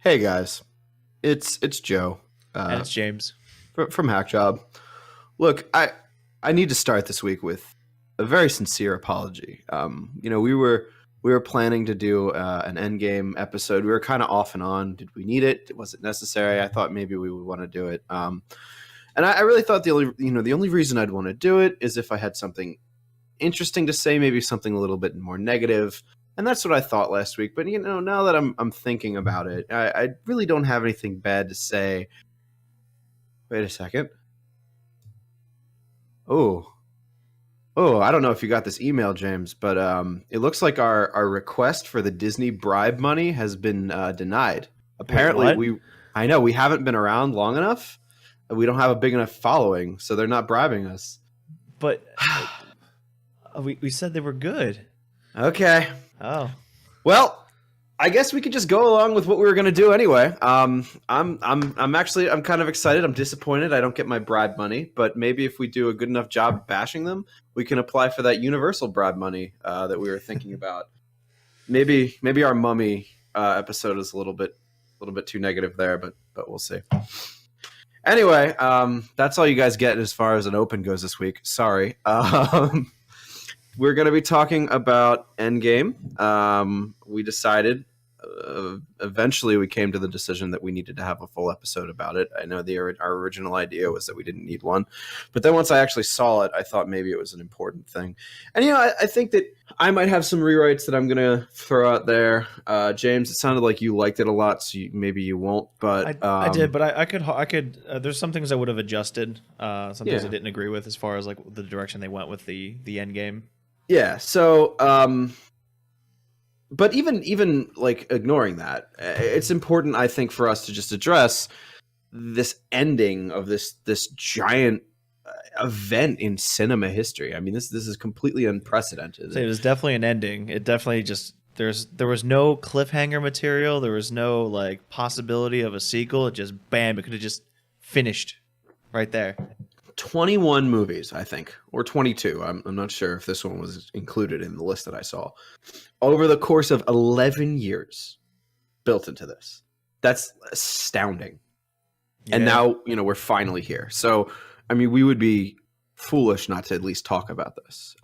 Hey guys, it's Joe And uh, it's James. from Hack Job. Look, I need to start this week with a very sincere apology. We were planning to do an Endgame episode. We were kind of off and on. Did we need it? Was it necessary? I thought maybe we would want to do it. And I really thought the only reason I'd want to do it is if I had something interesting to say, maybe something a little bit more negative. And that's what I thought last week. But now that I'm thinking about it, I really don't have anything bad to say. Wait a second. Oh, I don't know if you got this email, James, but it looks like our request for the Disney bribe money has been denied. Wait, Apparently, what? I know we haven't been around long enough. We don't have a big enough following, so they're not bribing us. But we said they were good. Okay. Oh, Well, I guess we could just go along with what we were going to do anyway. I'm kind of excited. I'm disappointed I don't get my bribe money, but maybe if we do a good enough job bashing them, we can apply for that universal bribe money that we were thinking about. Maybe our mummy episode is a little bit too negative there, but we'll see. Anyway, that's all you guys get as far as an open goes this week. Sorry. We're going to be talking about Endgame. We decided, eventually we came to the decision that we needed to have a full episode about it. I know our original idea was that we didn't need one. But then once I actually saw it, I thought maybe it was an important thing. And, I think that I might have some rewrites that I'm going to throw out there. James, it sounded like you liked it a lot, so maybe you won't. But I did, but I could. There's some things I would have adjusted. Some things I didn't agree with as far as like the direction they went with the end game. Yeah, so but even like ignoring that, it's important I think for us to just address this ending of this giant event in cinema history. I mean, this is completely unprecedented. So it was definitely an ending. It definitely just there was no cliffhanger material. There was no like possibility of a sequel. It just bam. It could have just finished right there. 21 movies, I think, or 22. I'm not sure if this one was included in the list that I saw. Over the course of 11 years built into this. That's astounding. And now, we're finally here. So, I mean, we would be foolish not to at least talk about this.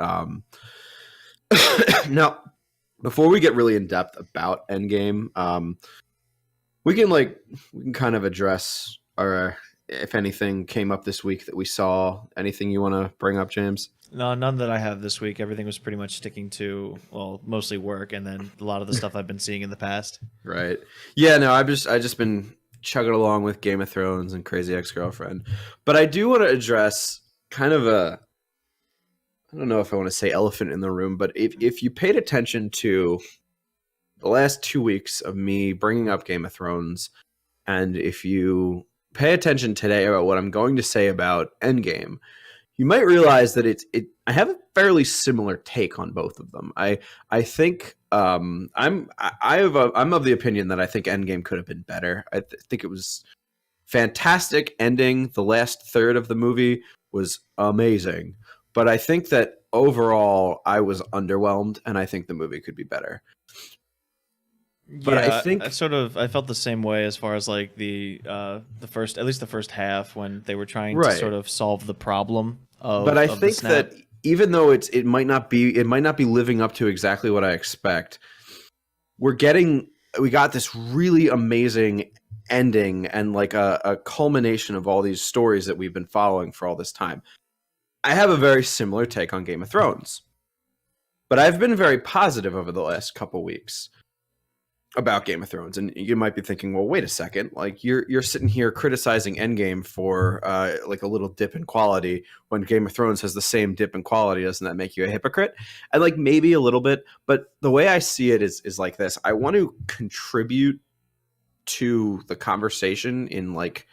Now, before we get really in depth about Endgame, we can kind of address our, if anything came up this week that we saw. Anything you want to bring up, James? No, none that I have this week. Everything was pretty much sticking to, well, mostly work, and then a lot of the stuff I've been seeing in the past. Right. Yeah. No, I just been chugging along with Game of Thrones and Crazy Ex-Girlfriend, but I do want to address kind of I don't know if I want to say elephant in the room, but if you paid attention to the last 2 weeks of me bringing up Game of Thrones, and if you pay attention today about what I'm going to say about Endgame, you might realize that I have a fairly similar take on both of them. I think I'm of the opinion that I think Endgame could have been better. I think it was fantastic ending. The last third of the movie was amazing, but I think that overall I was underwhelmed, and I think the movie could be better. But I think I felt the same way as far as like the first, at least the first half, when they were trying to right. sort of solve the problem of. But I of the think snap. that even though it might not be living up to exactly what I expect, we got this really amazing ending and like a culmination of all these stories that we've been following for all this time. I have a very similar take on Game of Thrones, but I've been very positive over the last couple weeks about Game of Thrones, and you might be thinking, well, wait a second, like you're sitting here criticizing Endgame for like a little dip in quality when Game of Thrones has the same dip in quality. Doesn't that make you a hypocrite? And like maybe a little bit, but the way I see it is like this. I want to contribute to the conversation in like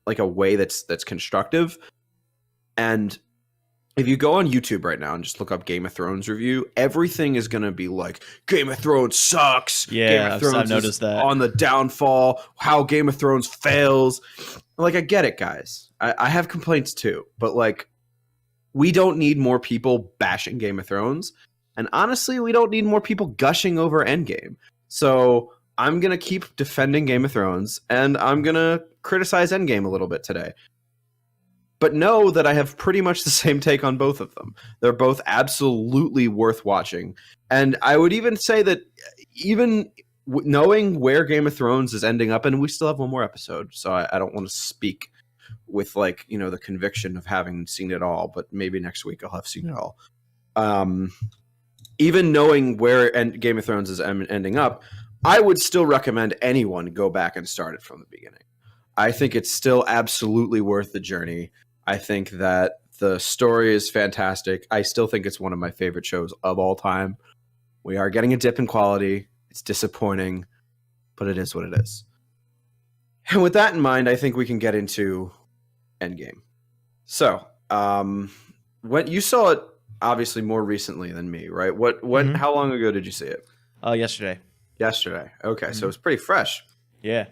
a way that's constructive. And if you go on YouTube right now and just look up Game of Thrones review, everything is going to be like, Game of Thrones sucks. Yeah, Game of Thrones I've noticed is that. on the downfall. How Game of Thrones fails. Like, I get it, guys. I have complaints too. But, like, we don't need more people bashing Game of Thrones. And honestly, we don't need more people gushing over Endgame. So I'm gonna keep defending Game of Thrones, and I'm gonna criticize Endgame a little bit today. But know that I have pretty much the same take on both of them. They're both absolutely worth watching. And I would even say that even knowing where Game of Thrones is ending up, and we still have one more episode, so I don't want to speak with like, you know, the conviction of having seen it all, but maybe next week I'll have seen it all. Even knowing where Game of Thrones is ending up, I would still recommend anyone go back and start it from the beginning. I think it's still absolutely worth the journey. I think that the story is fantastic. I still think it's one of my favorite shows of all time. We are getting a dip in quality. It's disappointing, but it is what it is. And with that in mind, I think we can get into Endgame. So, when you saw it, obviously more recently than me, right? How long ago did you see it? Yesterday. Yesterday. Okay, so it's pretty fresh. Yeah.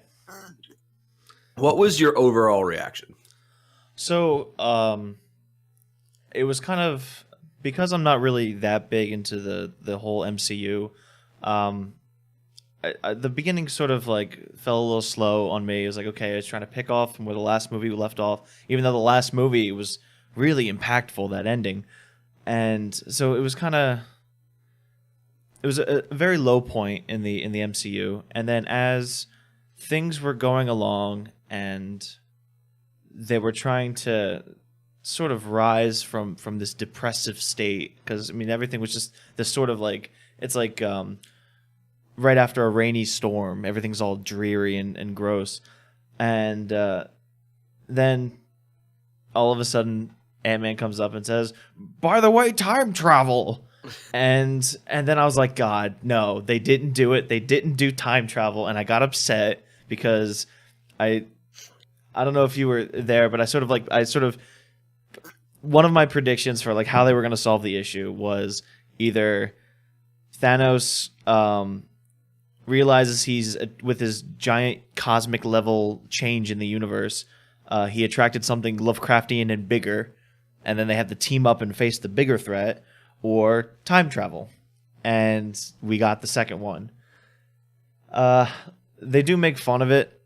What was your overall reaction? So, it was kind of, because I'm not really that big into the whole MCU. The beginning sort of like fell a little slow on me. It was like, okay, I was trying to pick off from where the last movie left off, even though the last movie was really impactful, that ending. And so it was a very low point in the MCU. And then as things were going along and they were trying to sort of rise from this depressive state, because I mean everything was just this sort of like, it's like right after a rainy storm, everything's all dreary and gross, and then all of a sudden Ant-Man comes up and says, by the way, time travel. and then I was like, God, no, they didn't do it. They didn't do time travel. And I got upset because I don't know if you were there, but one of my predictions for like how they were going to solve the issue was either Thanos realizes he's with his giant cosmic level change in the universe, he attracted something Lovecraftian and bigger, and then they had to team up and face the bigger threat, or time travel. And we got the second one. They do make fun of it,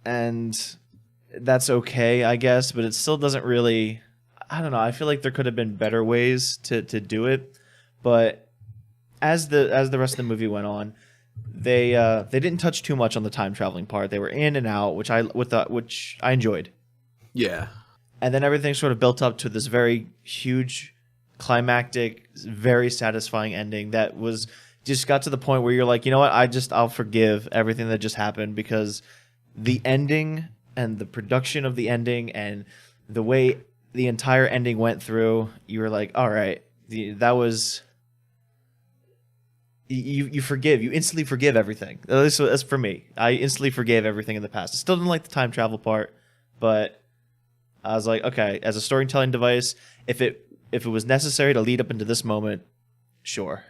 and that's okay, I guess, but it still doesn't really, I don't know, I feel like there could have been better ways to do it. But as the rest of the movie went on, they didn't touch too much on the time traveling part. They were in and out, which I enjoyed. Yeah. And then everything sort of built up to this very huge, climactic, very satisfying ending that was just got to the point where you're like, you know what, I'll forgive everything that just happened, because the ending and the production of the ending and the way the entire ending went through, you were like, all right, that was, you instantly forgive everything. At least that's for me. I instantly forgave everything in the past. I still didn't like the time travel part, but I was like, okay, as a storytelling device, if it was necessary to lead up into this moment, sure.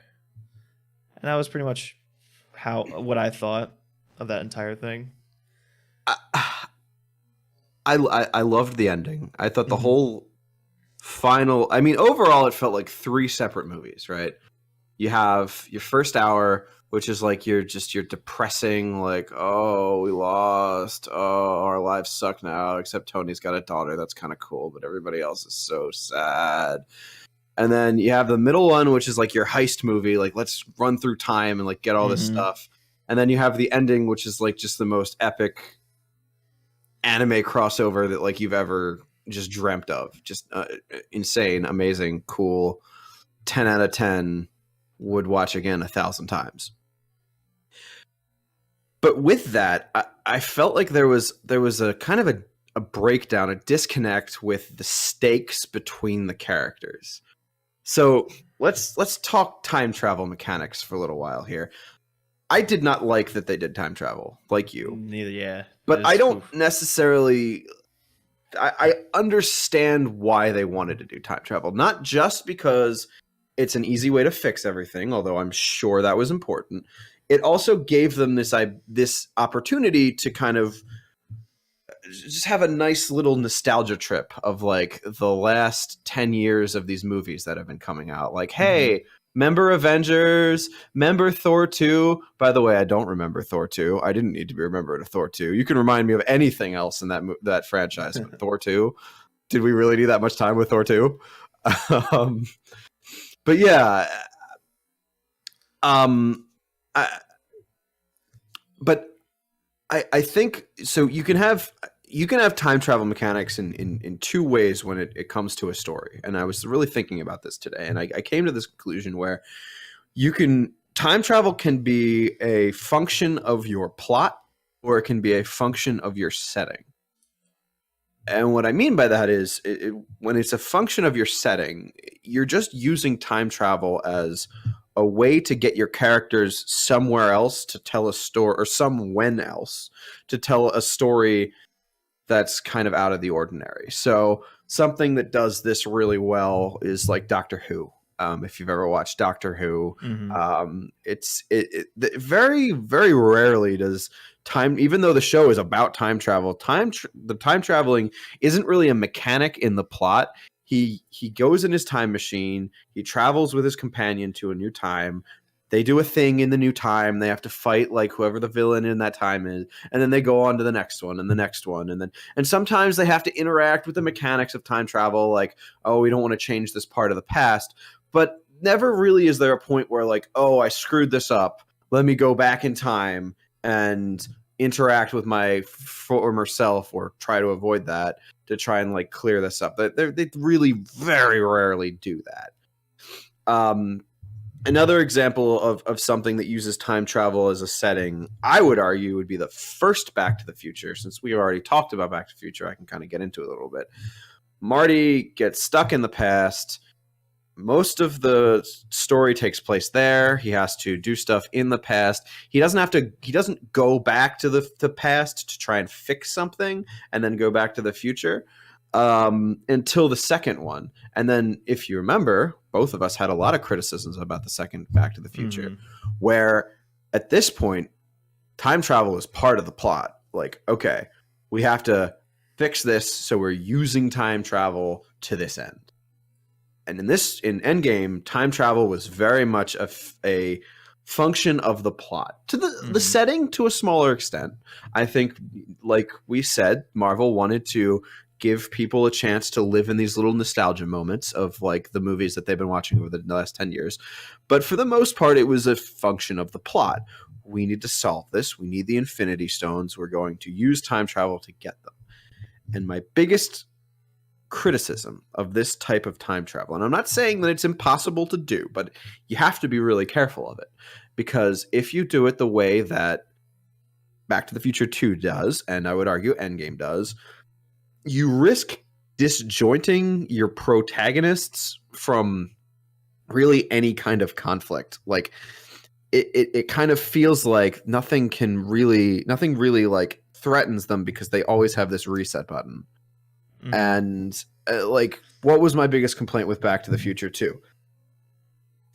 And that was pretty much what I thought of that entire thing. I loved the ending. I thought the whole final, I mean, overall, it felt like three separate movies, right? You have your first hour, which is like you're depressing, like, oh, we lost, oh, our lives suck now, except Tony's got a daughter, that's kind of cool, but everybody else is so sad. And then you have the middle one, which is like your heist movie, like let's run through time and like get all this stuff. And then you have the ending, which is like just the most epic anime crossover that like you've ever just dreamt of. Just insane, amazing, cool, 10 out of 10, would watch again 1,000 times. But with that, I felt like there was a kind of a breakdown, a disconnect with the stakes between the characters. So let's talk time travel mechanics for a little while here. I did not like that they did time travel, like you. Neither, yeah. But I don't necessarily. I understand why they wanted to do time travel, not just because it's an easy way to fix everything, although I'm sure that was important. It also gave them this opportunity to kind of just have a nice little nostalgia trip of like the last 10 years of these movies that have been coming out. Like, hey, Member Avengers, member Thor 2. By the way, I don't remember Thor 2. I didn't need to be remembered of Thor 2. You can remind me of anything else in that franchise, but Thor 2. Did we really need that much time with Thor 2? um, but yeah, um, I, but I think so. You can have time travel mechanics in two ways when it comes to a story. And I was really thinking about this today, and I came to this conclusion where time travel can be a function of your plot, or it can be a function of your setting. And what I mean by that is when it's a function of your setting, you're just using time travel as a way to get your characters somewhere else to tell a story, or somewhen else to tell a story that's kind of out of the ordinary. So something that does this really well is like Doctor Who. If you've ever watched Doctor Who, very, very rarely does time, even though the show is about time travel, the time traveling isn't really a mechanic in the plot. He goes in his time machine, he travels with his companion to a new time. They do a thing in the new time. They have to fight like whoever the villain in that time is, and then they go on to the next one and the next one, and sometimes they have to interact with the mechanics of time travel, like, oh, we don't want to change this part of the past. But never really is there a point where like, oh, I screwed this up. Let me go back in time and interact with my former self, or try to avoid that to try and like clear this up. They really very rarely do that. Another example of something that uses time travel as a setting, I would argue, would be the first Back to the Future. Since we already talked about Back to the Future, I can kind of get into it a little bit. Marty gets stuck in the past. Most of the story takes place there. He has to do stuff in the past. He doesn't go back to the past to try and fix something and then go back to the future until the second one. And then, if you remember, both of us had a lot of criticisms about the second Back to the Future, where at this point, time travel is part of the plot. Like, okay, we have to fix this, so we're using time travel to this end. And in Endgame, time travel was very much a function of the plot, to the setting to a smaller extent. I think, like we said, Marvel wanted to give people a chance to live in these little nostalgia moments of like the movies that they've been watching over the last 10 years. But for the most part, it was a function of the plot. We need to solve this. We need the Infinity Stones. We're going to use time travel to get them. And my biggest criticism of this type of time travel, and I'm not saying that it's impossible to do, but you have to be really careful of it, because if you do it the way that Back to the Future 2 does, and I would argue Endgame does, you risk disjointing your protagonists from really any kind of conflict. Like it kind of feels like nothing really like threatens them, because they always have this reset button. And like, what was my biggest complaint with Back to the Future 2?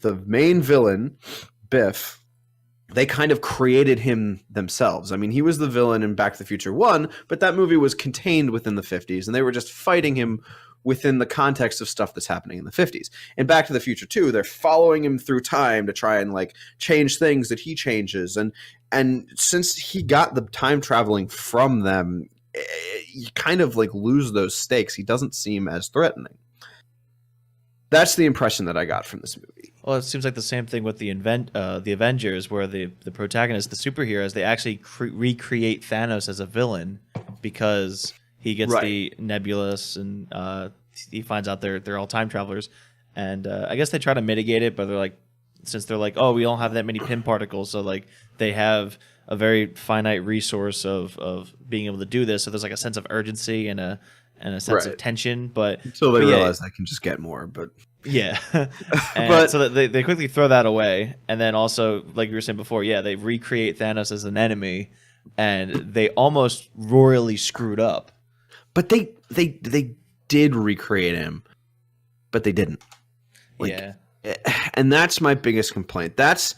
The main villain, Biff, they kind of created him themselves. I mean, he was the villain in Back to the Future 1, but that movie was contained within the 50s, and they were just fighting him within the context of stuff that's happening in the 50s. In Back to the Future 2, they're following him through time to try and like change things that he changes. And since he got the time traveling from them, you kind of like lose those stakes. He doesn't seem as threatening. That's the impression that I got from this movie. Well, it seems like the same thing with the Avengers, where the protagonists, the superheroes, they actually recreate Thanos as a villain because he gets the nebulous, and he finds out they're all time travelers. And I guess they try to mitigate it, but they're like, since they're like, oh, we don't have that many Pym particles, so like they have a very finite resource of being able to do this. So there's like a sense of urgency and a sense of tension, but until they realize they can just get more. But yeah, but so they quickly throw that away, and then also, like you were saying before, they recreate Thanos as an enemy, and they almost royally screwed up. But they did recreate him, but they didn't. And that's my biggest complaint. That's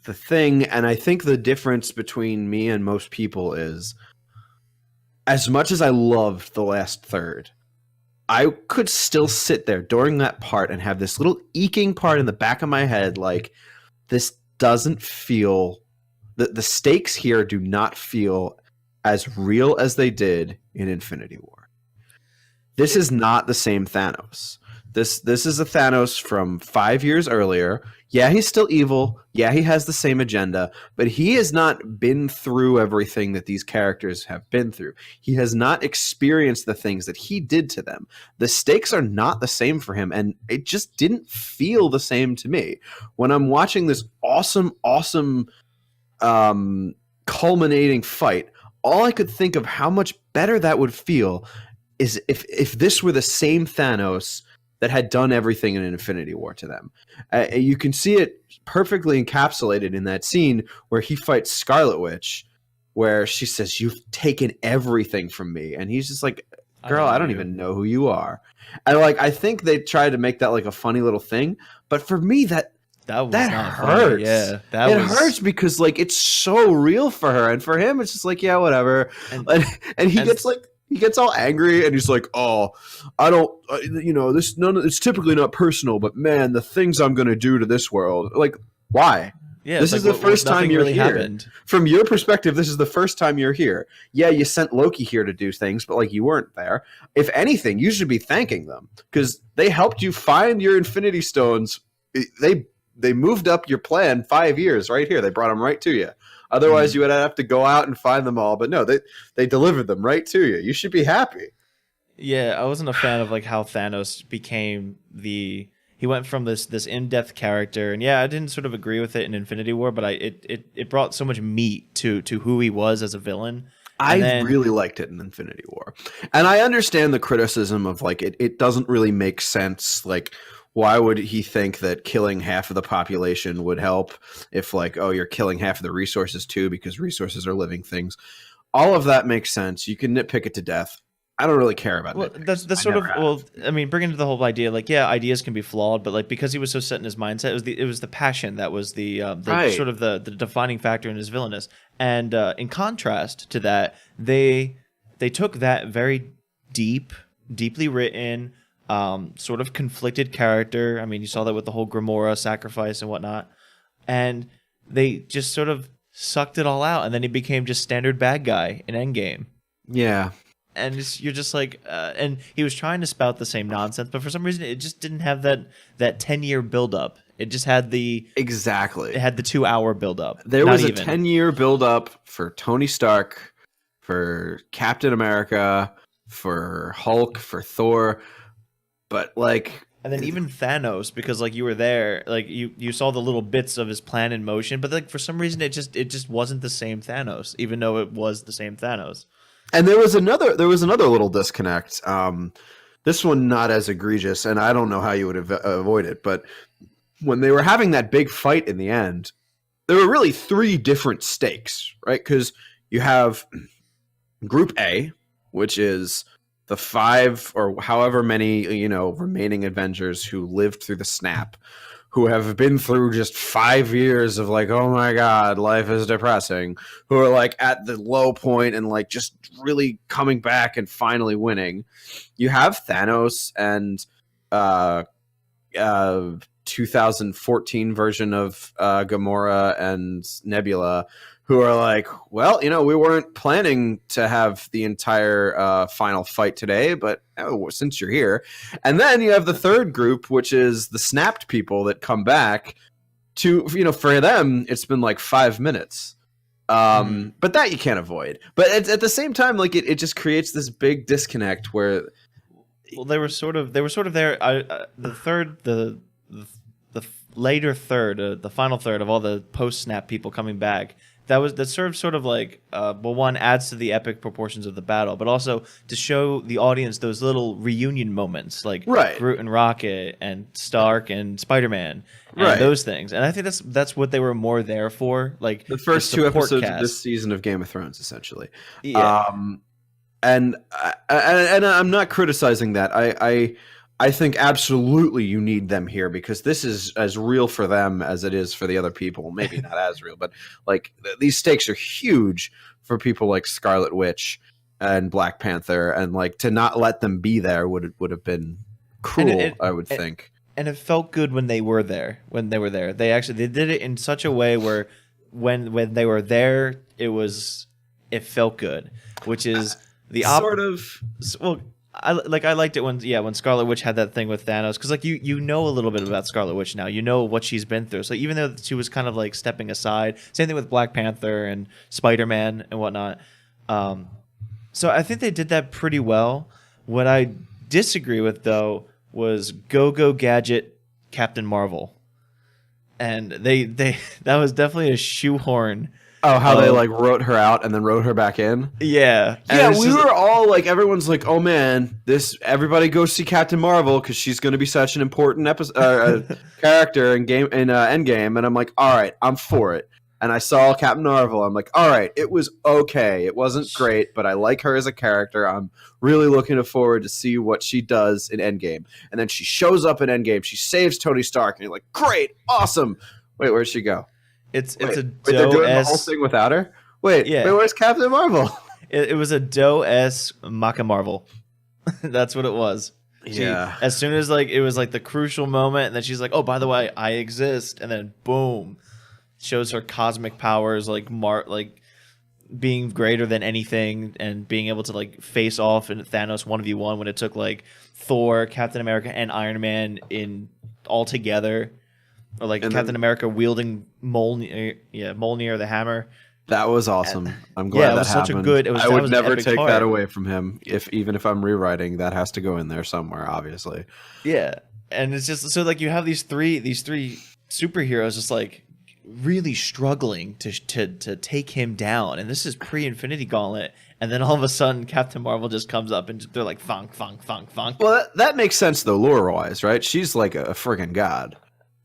the thing, and I think the difference between me and most people is, as much as I loved the last third, I could still sit there during that part and have this little eking part in the back of my head, like, this doesn't feel, the stakes here do not feel as real as they did in Infinity War. This is not the same Thanos. This is a Thanos from 5 years earlier. Yeah, he's still evil. Yeah, he has the same agenda, but he has not been through everything that these characters have been through. He has not experienced the things that he did to them. The stakes are not the same for him, and it just didn't feel the same to me. When I'm watching this awesome culminating fight, all I could think of how much better that would feel is if this were the same Thanos that had done everything in Infinity War to them. You can see it perfectly encapsulated in that scene where he fights Scarlet Witch, where she says, "You've taken everything from me," and he's just like, "Girl, I don't even know who you are." And like, I think they tried to make that like a funny little thing, but for me, that was that not hurts. Funny. Yeah, it hurts because like it's so real for her, and for him, it's just like, yeah, whatever. And he gets like. He gets all angry and he's like, "Oh, I don't, it's typically not personal, but man, the things I'm going to do to this world." Like, why? Yeah, this is the first time you're really here. Happened. From your perspective, this is the first time you're here. Yeah, you sent Loki here to do things, but like you weren't there. If anything, you should be thanking them because they helped you find your Infinity Stones. They moved up your plan 5 years right here. They brought them right to you. Otherwise, you would have to go out and find them all. But no, they delivered them right to you. You should be happy. Yeah, I wasn't a fan of like how Thanos became he went from this in-depth character, and yeah, I didn't sort of agree with it in Infinity War, but it brought so much meat to who he was as a villain. I really liked it in Infinity War. And I understand the criticism of like it doesn't really make sense. Like, why would he think that killing half of the population would help if like, oh, you're killing half of the resources too, because resources are living things. All of that makes sense. You can nitpick it to death. I don't really care about it. That's sort of, well, I mean, bringing to the whole idea, like, yeah, ideas can be flawed, but like because he was so set in his mindset, it was the passion that was the right. Sort of the defining factor in his villainous. And in contrast to that, they took that very deeply written, sort of conflicted character. I mean, you saw that with the whole Gamora sacrifice and whatnot, and they just sort of sucked it all out, and then he became just standard bad guy in Endgame. Yeah. And you're just like, and he was trying to spout the same nonsense, but for some reason it just didn't have that 10-year buildup. It just had it had the 2-hour buildup. There was a 10-year buildup for Tony Stark, for Captain America, for Hulk, for Thor, but like, and then even Thanos, because like you were there, like you saw the little bits of his plan in motion, but like for some reason it just wasn't the same Thanos, even though it was the same Thanos. And there was another little disconnect. This one not as egregious, and I don't know how you would avoid it. But when they were having that big fight in the end, there were really 3 different stakes, right? Because you have Group A, which is the 5 or however many remaining Avengers who lived through the snap, who have been through just 5 years of like, oh my God, life is depressing, who are like at the low point and like just really coming back and finally winning. You have Thanos and 2014 version of Gamora and Nebula, who are like, well, we weren't planning to have the entire final fight today, but since you're here. And then you have the third group, which is the snapped people that come back to, for them, it's been like 5 minutes. But that you can't avoid. But at the same time, like it just creates this big disconnect where... Well, they were sort of there. The later third, the final third of all the post-snap people coming back, that served sort of like, one, adds to the epic proportions of the battle, but also to show the audience those little reunion moments, like right. Groot and Rocket and Stark and Spider-Man and right. those things. And I think that's what they were more there for, like the first 2 episodes of this season of Game of Thrones, essentially. Yeah. And I'm not criticizing that. I think absolutely you need them here because this is as real for them as it is for the other people. Maybe not as real, but like these stakes are huge for people like Scarlet Witch and Black Panther, and like to not let them be there would have been And cruel, I would think. and it felt good when they were there. When they were there, they did it in such a way where when they were there, it felt good, which is the Sort of. well. I liked it when Scarlet Witch had that thing with Thanos, because like you know a little bit about Scarlet Witch now, you know what she's been through. So even though she was kind of like stepping aside, same thing with Black Panther and Spider-Man and whatnot. So I think they did that pretty well. What I disagree with though was Go Gadget Captain Marvel, and they that was definitely a shoehorn. Oh, how they like wrote her out and then wrote her back in. Yeah, Yeah, we were all like, everyone's like, "Oh man, everybody go see Captain Marvel because she's going to be such an important character in Endgame." And I'm like, "All right, I'm for it." And I saw Captain Marvel. I'm like, "All right, it was okay. It wasn't great, but I like her as a character. I'm really looking forward to see what she does in Endgame." And then she shows up in Endgame. She saves Tony Stark, and you're like, "Great, awesome." Wait, where'd she go? It's a they're doing the whole thing without her? Wait, where's Captain Marvel? It was a Doe-S Maca Marvel. That's what it was. Yeah. As soon as like it was like the crucial moment, and then she's like, "Oh, by the way, I exist," and then boom, shows her cosmic powers, like being greater than anything, and being able to like face off in Thanos 1v1 when it took like Thor, Captain America, and Iron Man in all together. Or like Captain America wielding Mjolnir the hammer. That was awesome. I'm glad that happened. I would never take that away from him. Even if I'm rewriting, that has to go in there somewhere, obviously. Yeah, and it's just so like you have these three superheroes just like really struggling to take him down, and this is pre-Infinity Gauntlet, and then all of a sudden Captain Marvel just comes up and they're like funk. Well, that makes sense though, lore-wise, right? She's like a friggin' god.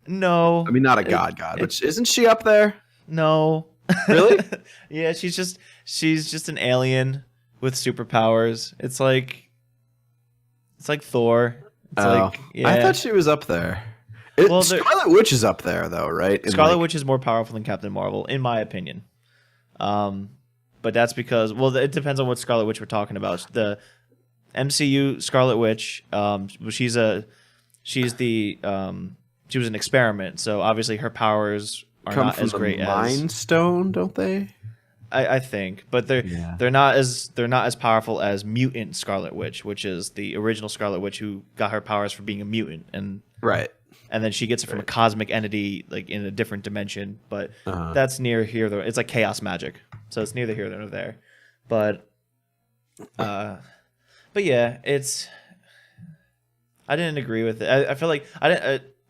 No, I mean not a god, but isn't she up there? No, really? Yeah, she's just an alien with superpowers. It's like Thor. It's like, yeah. I thought she was up there. Scarlet Witch is up there though, right? Scarlet Witch is more powerful than Captain Marvel, in my opinion. But that's because it depends on what Scarlet Witch we're talking about. The MCU Scarlet Witch, she was an experiment, so obviously her powers are not as great as Mind Stone, don't they? I think, but they're not as powerful as Mutant Scarlet Witch, which is the original Scarlet Witch who got her powers for being a mutant, and then she gets it from a cosmic entity like in a different dimension. But that's near here though. It's like chaos magic, so it's neither here nor there. But yeah, I didn't agree with it. I feel like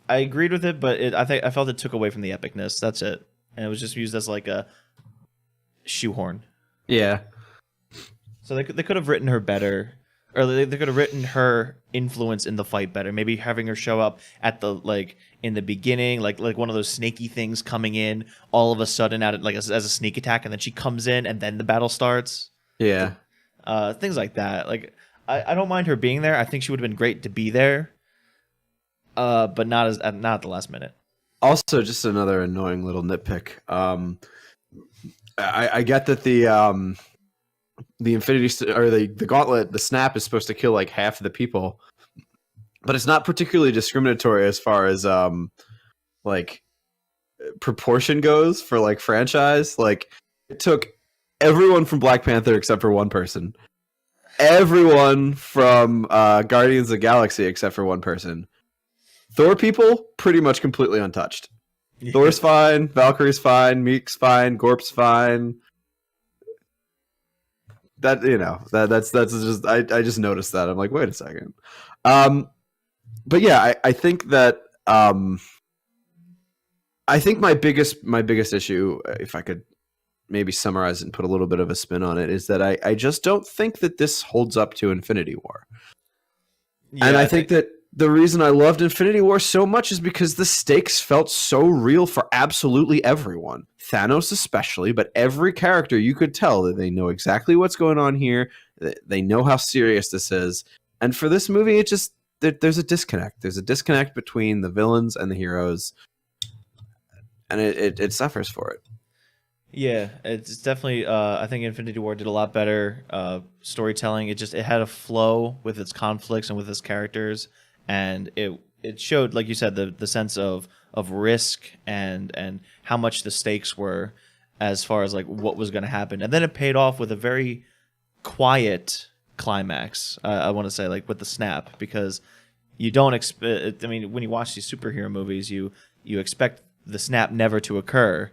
I agreed with it, but I felt it took away from the epicness. That's it, and it was just used as like a shoehorn. Yeah. So they could have written her better, or they could have written her influence in the fight better. Maybe having her show up at in the beginning, like one of those snaky things coming in all of a sudden as a sneak attack, and then she comes in and then the battle starts. Yeah. Things like that. Like I don't mind her being there. I think she would have been great to be there. But not at the last minute. Also, just another annoying little nitpick. I get that the Infinity or the Gauntlet, the snap is supposed to kill like half of the people, but it's not particularly discriminatory as far as like proportion goes for like franchise. Like it took everyone from Black Panther except for one person, everyone from Guardians of the Galaxy except for one person. Thor people pretty much completely untouched. Yeah. Thor's fine, Valkyrie's fine, Meek's fine, Gorp's fine. That's just I just noticed that. I'm like, wait a second. But yeah, I think that I think my biggest issue, if I could maybe summarize and put a little bit of a spin on it, is that I just don't think that this holds up to Infinity War. Yeah, and I think that the reason I loved Infinity War so much is because the stakes felt so real for absolutely everyone. Thanos especially, but every character, you could tell that they know exactly what's going on here. They know how serious this is. And for this movie, there's a disconnect. There's a disconnect between the villains and the heroes. And it suffers for it. Yeah, it's definitely. I think Infinity War did a lot better storytelling. It had a flow with its conflicts and with its characters, and it showed, like you said, the sense of risk and how much the stakes were, as far as like what was going to happen, and then it paid off with a very quiet climax. I want to say, like with the snap, because you don't expect. I mean, when you watch these superhero movies, you expect the snap never to occur,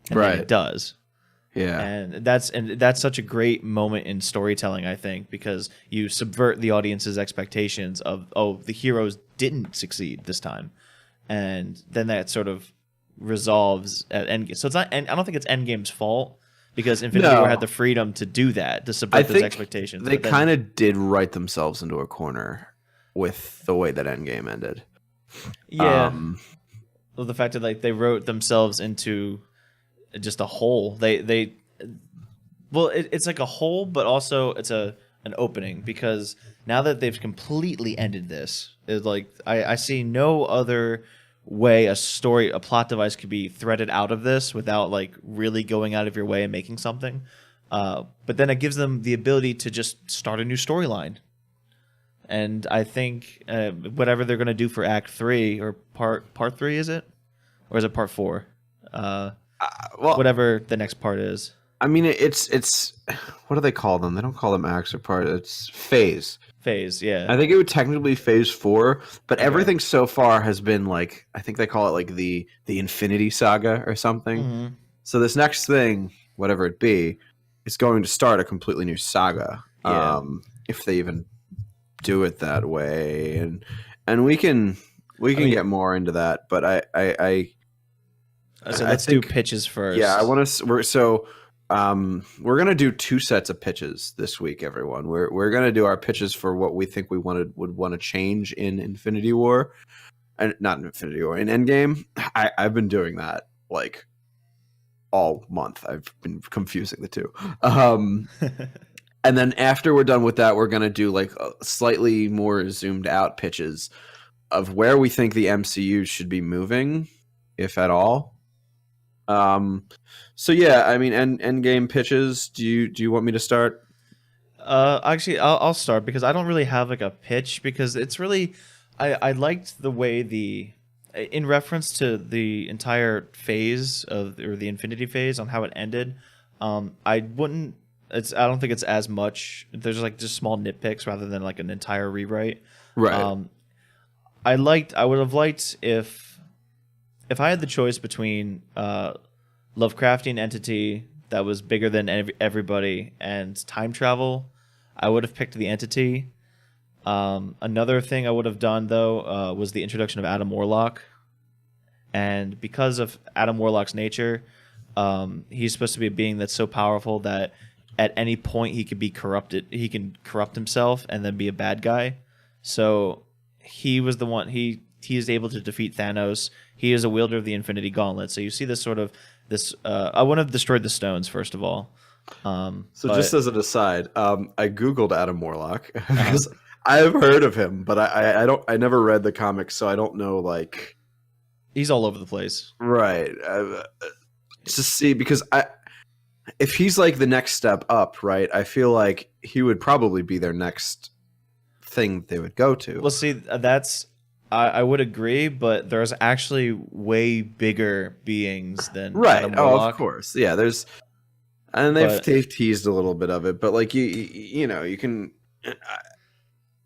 and then it Right. does. Yeah. And that's such a great moment in storytelling, I think, because you subvert the audience's expectations of, oh, the heroes didn't succeed this time, and then that sort of resolves at Endgame. So it's not, and I don't think it's Endgame's fault, because Infinity War had No, the freedom to do that, to I subvert those think expectations. they But then, kind of did write themselves into a corner with the way that Endgame ended. yeah, Um, well, the fact that like they wrote themselves into just a hole. It's like a hole, but also it's a an opening, because now that they've completely ended this, it's like I see no other way a plot device could be threaded out of this without like really going out of your way and making something. But then it gives them the ability to just start a new storyline. And I think whatever they're going to do for Act Three, or part three, is it, or is it part four? Uh, well, Whatever the next part is. I mean, it's what do they call them? They don't call them acts or part. It's phase. Phase, yeah. I think it would technically be phase four, but Okay. everything so far has been like I think they call it like the Infinity Saga or something. Hmm. So this next thing, whatever it be, is going to start a completely new saga. Yeah. If they even do it that way, and we I can mean, get more into that, but so I let's do think pitches yeah, I first. want to. We're gonna do two sets of pitches this week, everyone. We're gonna do our pitches for what we think we would want to change in Infinity War, and not in Infinity War, in Endgame. I've been doing that like all month. I've been confusing the two. And then after we're done with that, we're gonna do like slightly more zoomed out pitches of where we think the MCU should be moving, if at all. Um, so yeah, I mean, end game pitches. Do you want me to start? Actually, I'll start, because I don't really have like a pitch, because it's really, I liked the way in reference to the entire phase of, or the Infinity phase, on how it ended. I wouldn't. I don't think it's as much. There's like just small nitpicks rather than like an entire rewrite. Right. Um, I would have liked if I had the choice between Lovecraftian entity that was bigger than everybody and time travel, I would have picked the entity. Another thing I would have done, though, was the introduction of Adam Warlock, and because of Adam Warlock's nature, he's supposed to be a being that's so powerful that at any point he could be corrupted. He can corrupt himself and then be a bad guy. So he was the one. He is able to defeat Thanos. He is a wielder of the Infinity Gauntlet. So you see this sort of this. I wouldn't have destroyed the stones, first of all. So just But as an aside, I googled Adam Warlock uh, because I've heard of him, but I don't. I never read the comics, so I don't know. Like, he's all over the place. right? To see because I if he's like the next step up, right? I feel like he would probably be their next thing they would go to. Well, see, that's I would agree, but there's actually way bigger beings than Right. Adam Oh, of Warlock. course. Yeah. There's and But they've teased a little bit of it, but like you know you can.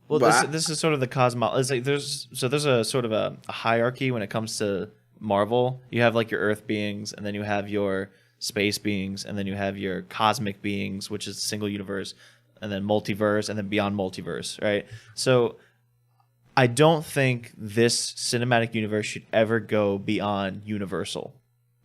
well, But this is sort of the cosmo. It's like there's a sort of a hierarchy when it comes to Marvel. You have like your Earth beings, and then you have your space beings, and then you have your cosmic beings, which is a single universe, and then multiverse, and then beyond multiverse, right? So I don't think this cinematic universe should ever go beyond Universal.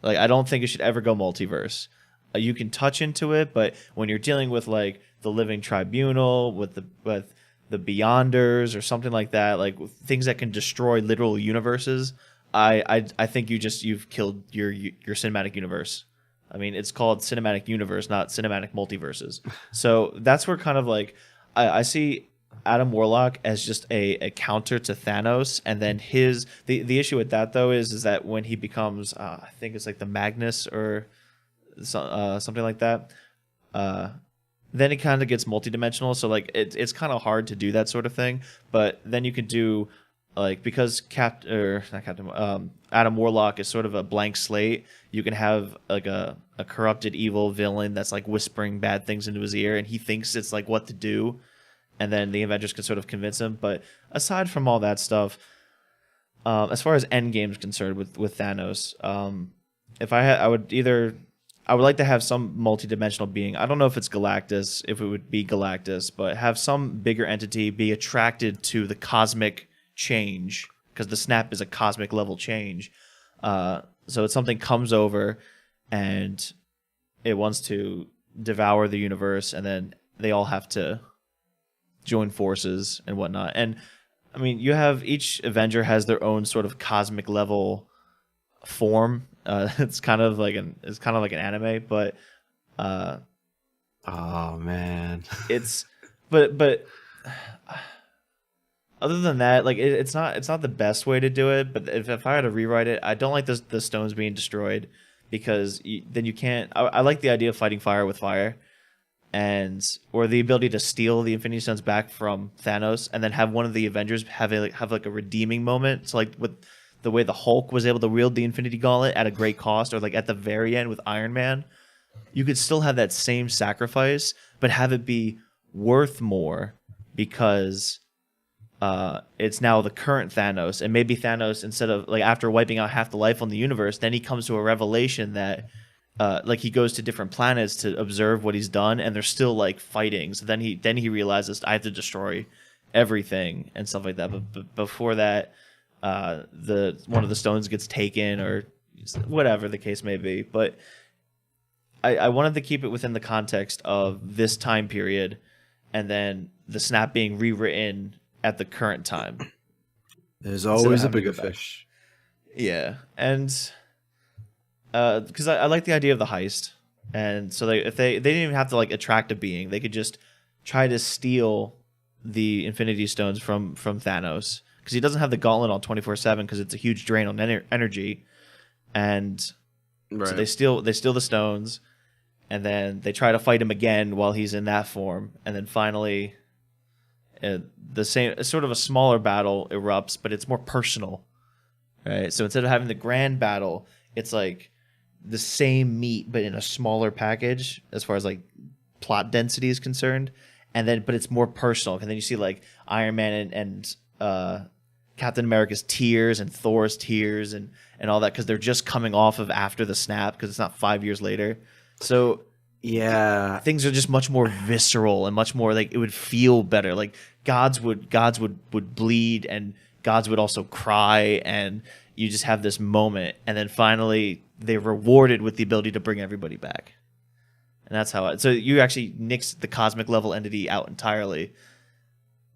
Like, I don't think it should ever go multiverse. You can touch into it, but when you're dealing with like the Living Tribunal, with the Beyonders or something like that, like things that can destroy literal universes, I think you've killed your cinematic universe. I mean, it's called cinematic universe, not cinematic multiverses. So that's where kind of like I see Adam Warlock as just a counter to Thanos, and then the issue with that, though, is that when he becomes I think it's like the Magnus, or something like that. Uh, then it kind of gets multidimensional. So like it's kind of hard to do that sort of thing. But then you could do like because Adam Warlock is sort of a blank slate. You can have like a corrupted evil villain that's like whispering bad things into his ear, and he thinks it's like what to do, and then the Avengers can sort of convince him. But aside from all that stuff, as far as Endgame is concerned with Thanos, if I had, I would like to have some multidimensional being. I don't know if it's Galactus, if it would be Galactus, but have some bigger entity be attracted to the cosmic change because the snap is a cosmic level change. So it's something comes over and it wants to devour the universe, and then they all have to join forces and whatnot. And I mean, you have each Avenger has their own sort of cosmic level form. It's kind of like an anime, but Oh man. it's but other than that, like it's not the best way to do it. But if I had to rewrite it, I don't like the stones being destroyed because then you can't. I like the idea of fighting fire with fire, and or the ability to steal the Infinity Stones back from Thanos, and then have one of the Avengers have like a redeeming moment. So like with the way the Hulk was able to wield the Infinity Gauntlet at a great cost, or like at the very end with Iron Man, you could still have that same sacrifice, but have it be worth more because it's now the current Thanos, and maybe Thanos, instead of like after wiping out half the life on the universe, then he comes to a revelation that like he goes to different planets to observe what he's done, and they're still like fighting. So then he realizes I have to destroy everything and stuff like that. But before that, the one of the stones gets taken or whatever the case may be. But I wanted to keep it within the context of this time period, and then the snap being rewritten at the current time. There's always a bigger fish. Yeah, and because I like the idea of the heist, and so if they didn't even have to like attract a being, they could just try to steal the Infinity Stones from Thanos because he doesn't have the gauntlet on 24/7 because it's a huge drain on energy, and so they steal the stones, and then they try to fight him again while he's in that form, and then finally the same sort of a smaller battle erupts, but it's more personal, right? So instead of having the grand battle, it's like the same meat but in a smaller package as far as like plot density is concerned, and then but it's more personal. And then you see like Iron Man and Captain America's tears and Thor's tears and all that because they're just coming off of after the snap because it's not 5 years later. So yeah, things are just much more visceral and much more like it would feel better. Like gods would bleed and gods would also cry, and you just have this moment, and then finally they're rewarded with the ability to bring everybody back. And that's how so you actually nix the cosmic level entity out entirely,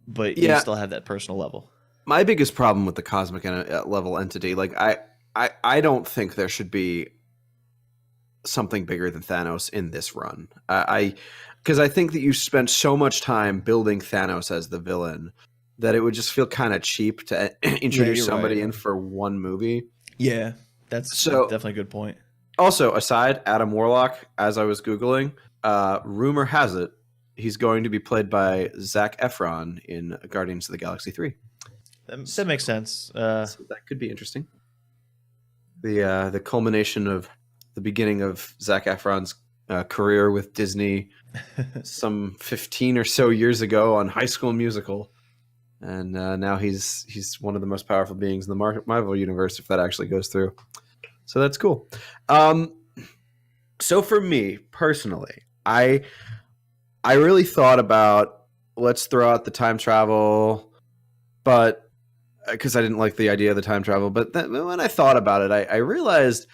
but you still have that personal level. My biggest problem with the cosmic level entity, like I don't think there should be something bigger than Thanos in this run. Because I think that you spent so much time building Thanos as the villain that it would just feel kind of cheap to introduce somebody in for one movie. Yeah, that's definitely a good point. Also, aside, Adam Warlock, as I was Googling, rumor has it he's going to be played by Zac Efron in Guardians of the Galaxy 3. That makes sense. So that could be interesting. The culmination of the beginning of Zac Efron's career with Disney some 15 or so years ago on High School Musical. And now he's one of the most powerful beings in the Marvel universe, if that actually goes through. So that's cool. So for me personally, I really thought about let's throw out the time travel, but because I didn't like the idea of the time travel. But then, when I thought about it, I realized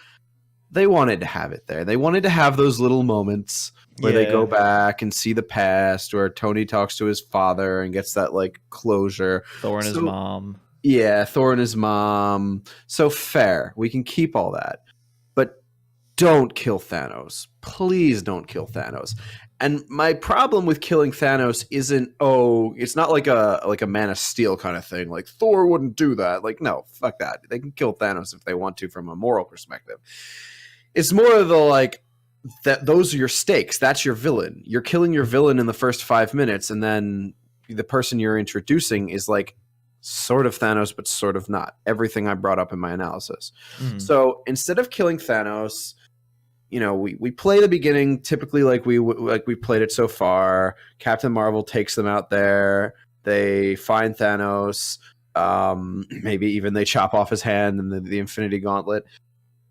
they wanted to have it there. They wanted to have those little moments where they go back and see the past, where Tony talks to his father and gets that like closure. Thor and his mom. Yeah, Thor and his mom. So fair. We can keep all that. But don't kill Thanos. Please don't kill Thanos. And my problem with killing Thanos isn't, it's not like a Man of Steel kind of thing. Like Thor wouldn't do that. Like, no, fuck that. They can kill Thanos if they want to from a moral perspective. It's more of the like, that those are your stakes. That's your villain. You're killing your villain in the first 5 minutes, and then the person you're introducing is like sort of Thanos, but sort of not. Everything I brought up in my analysis. Mhm. So instead of killing Thanos, we play the beginning typically like we played it so far. Captain Marvel takes them out there. They find Thanos. Maybe even they chop off his hand in the Infinity Gauntlet.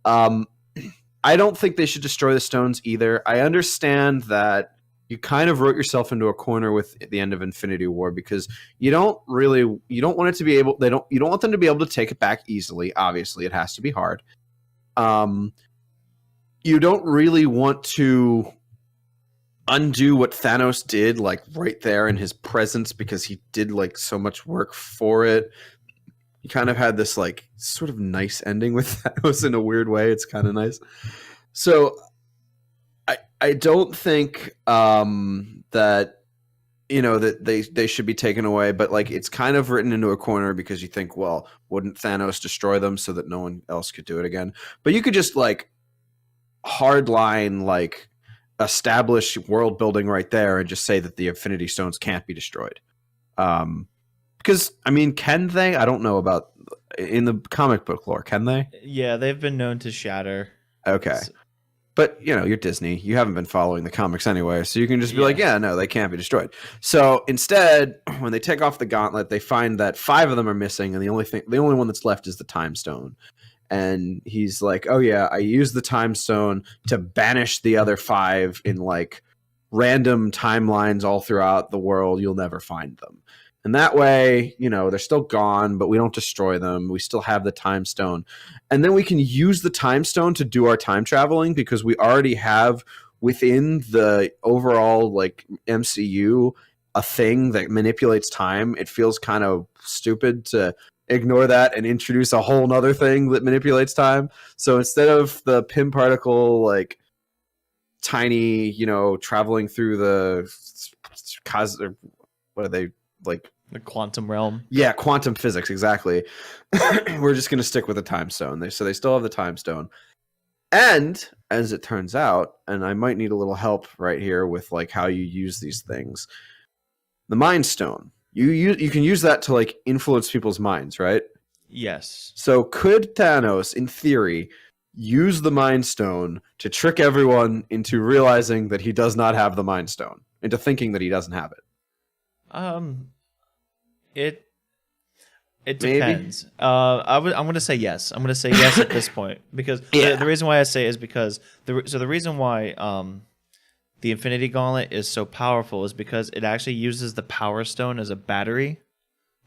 I don't think they should destroy the stones either. I understand that you kind of wrote yourself into a corner with the end of Infinity War because you don't want it to be able you don't want them to be able to take it back easily. Obviously, it has to be hard. You don't really want to undo what Thanos did like right there in his presence because he did like so much work for it. He kind of had this like sort of nice ending with Thanos in a weird way. It's kind of nice. So I don't think that that they should be taken away, but like it's kind of written into a corner because you think, well, wouldn't Thanos destroy them so that no one else could do it again? But you could just like hardline like establish world building right there and just say that the Infinity Stones can't be destroyed. Because I mean, can they? I don't know about in the comic book lore. Can they? Yeah, they've been known to shatter. Okay. But, you're Disney. You haven't been following the comics anyway, so you can just be like, yeah, no, they can't be destroyed. So instead, when they take off the gauntlet, they find that 5 of them are missing, and the only one that's left is the Time Stone. And he's like, oh, yeah, I used the Time Stone to banish the other 5 in, like, random timelines all throughout the world. You'll never find them. And that way, they're still gone, but we don't destroy them. We still have the Time Stone. And then we can use the Time Stone to do our time traveling because we already have within the overall like MCU a thing that manipulates time. It feels kind of stupid to ignore that and introduce a whole nother thing that manipulates time. So instead of the Pym particle like tiny, traveling through the what are they like the quantum realm? Yeah, quantum physics, exactly. We're just going to stick with the Time Stone. So they still have the Time Stone. And as it turns out, and I might need a little help right here with like how you use these things. The Mind Stone. You can use that to like influence people's minds, right? Yes. So could Thanos, in theory, use the Mind Stone to trick everyone into realizing that he does not have the Mind Stone, into thinking that he doesn't have it? It Maybe? depends. I'm going to say yes. I'm going to say yes at this point because the reason why I say is because the reason why the Infinity Gauntlet is so powerful is because it actually uses the Power Stone as a battery,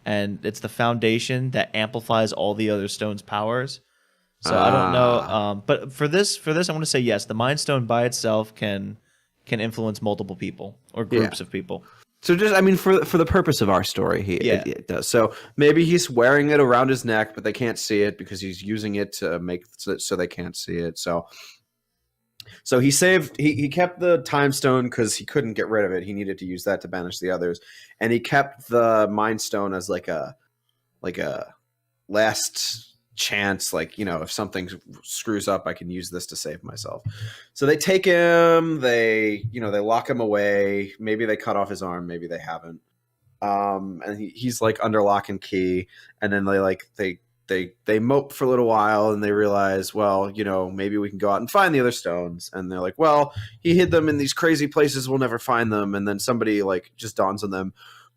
and it's the foundation that amplifies all the other stones' powers. So I don't know, but for this, I'm going to say yes. The Mind Stone by itself can influence multiple people or groups of people. So just, I mean, for the purpose of our story, it does. So maybe he's wearing it around his neck, but they can't see it because he's using it to make so they can't see it. So he kept the Time Stone because he couldn't get rid of it. He needed to use that to banish the others, and he kept the Mind Stone as like a last chance, like, if something screws up, I can use this to save myself. So they take him, they lock him away. Maybe they cut off his arm, maybe they haven't. And he's like under lock and key, and then they mope for a little while, and they realize, well, maybe we can go out and find the other stones. And they're like, well, he hid them in these crazy places, we'll never find them. And then somebody like just dawns on them,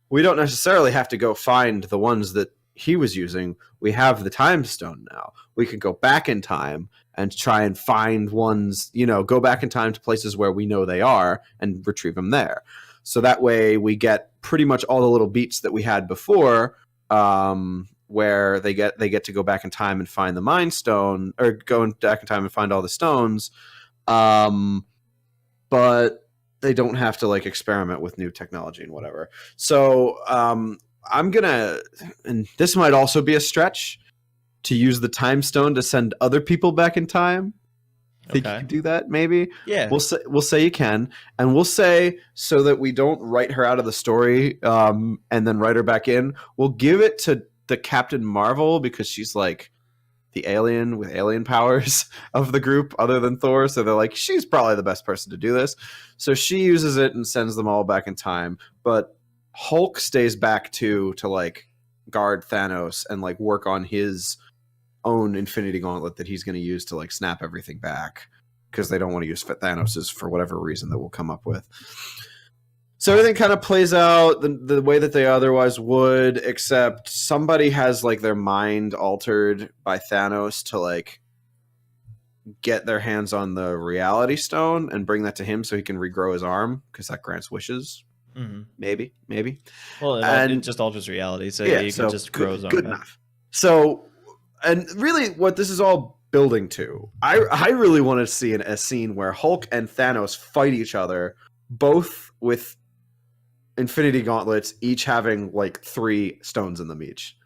we don't necessarily have to go find the ones that he was using. We have the Time Stone now. We can go back in time and try and find ones, go back in time to places where we know they are and retrieve them there. So that way we get pretty much all the little beats that we had before, where they get to go back in time and find the Mind Stone, or go back in time and find all the stones. But they don't have to like experiment with new technology and whatever. So I'm gonna, and this might also be a stretch, to use the Time Stone to send other people back in time. Think you can do that? Maybe. Yeah. We'll say you can, and we'll say, so that we don't write her out of the story, and then write her back in. We'll give it to the Captain Marvel because she's like the alien with alien powers of the group other than Thor. So they're like, she's probably the best person to do this. So she uses it and sends them all back in time. But Hulk stays back to like guard Thanos and like work on his own Infinity Gauntlet that he's going to use to like snap everything back because they don't want to use Thanos's for whatever reason that we'll come up with. So everything kind of plays out the way that they otherwise would, except somebody has like their mind altered by Thanos to like get their hands on the Reality Stone and bring that to him so he can regrow his arm because that grants wishes. Mm-hmm. Maybe. Well, it just alters reality, so yeah, you can just grow his arm. Good enough. So, and really, what this is all building to, I really want to see a scene where Hulk and Thanos fight each other, both with Infinity Gauntlets, each having like 3 stones in them each.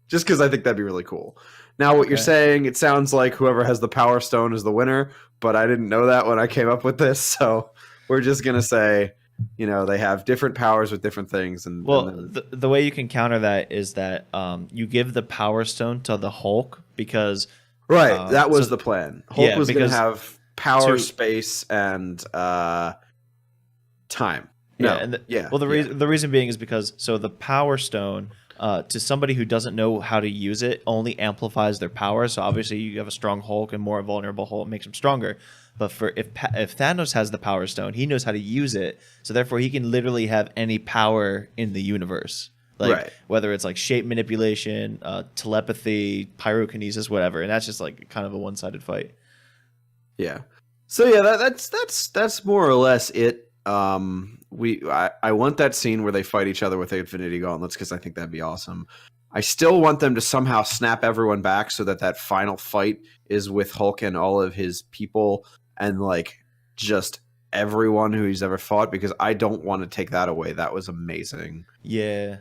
Just because I think that'd be really cool. Now, what you're saying, it sounds like whoever has the Power Stone is the winner, but I didn't know that when I came up with this, so we're just gonna say, you know, they have different powers with different things. And the way you can counter that is that you give the Power Stone to the Hulk because that was the plan. Hulk was going to have power, space, and time. The reason being is because the Power Stone to somebody who doesn't know how to use it only amplifies their power. So obviously you have a strong Hulk and more vulnerable Hulk makes him stronger. But if Thanos has the Power Stone, he knows how to use it. So therefore he can literally have any power in the universe. Like whether it's like shape manipulation, telepathy, pyrokinesis, whatever. And that's just like kind of a one-sided fight. Yeah. So yeah, that's more or less it. I want that scene where they fight each other with the Infinity Gauntlets because I think that'd be awesome. I still want them to somehow snap everyone back so that final fight is with Hulk and all of his people and like just everyone who he's ever fought, because I don't want to take that away. That was amazing. Yeah.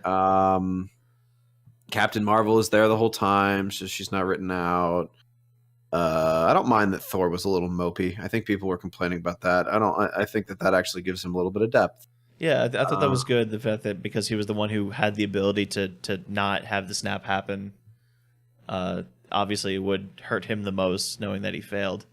Captain Marvel is there the whole time, so she's not written out. I don't mind that Thor was a little mopey. I think people were complaining about that. I think that actually gives him a little bit of depth. Yeah, I thought that was good. The fact that because he was the one who had the ability to not have the snap happen, obviously it would hurt him the most knowing that he failed.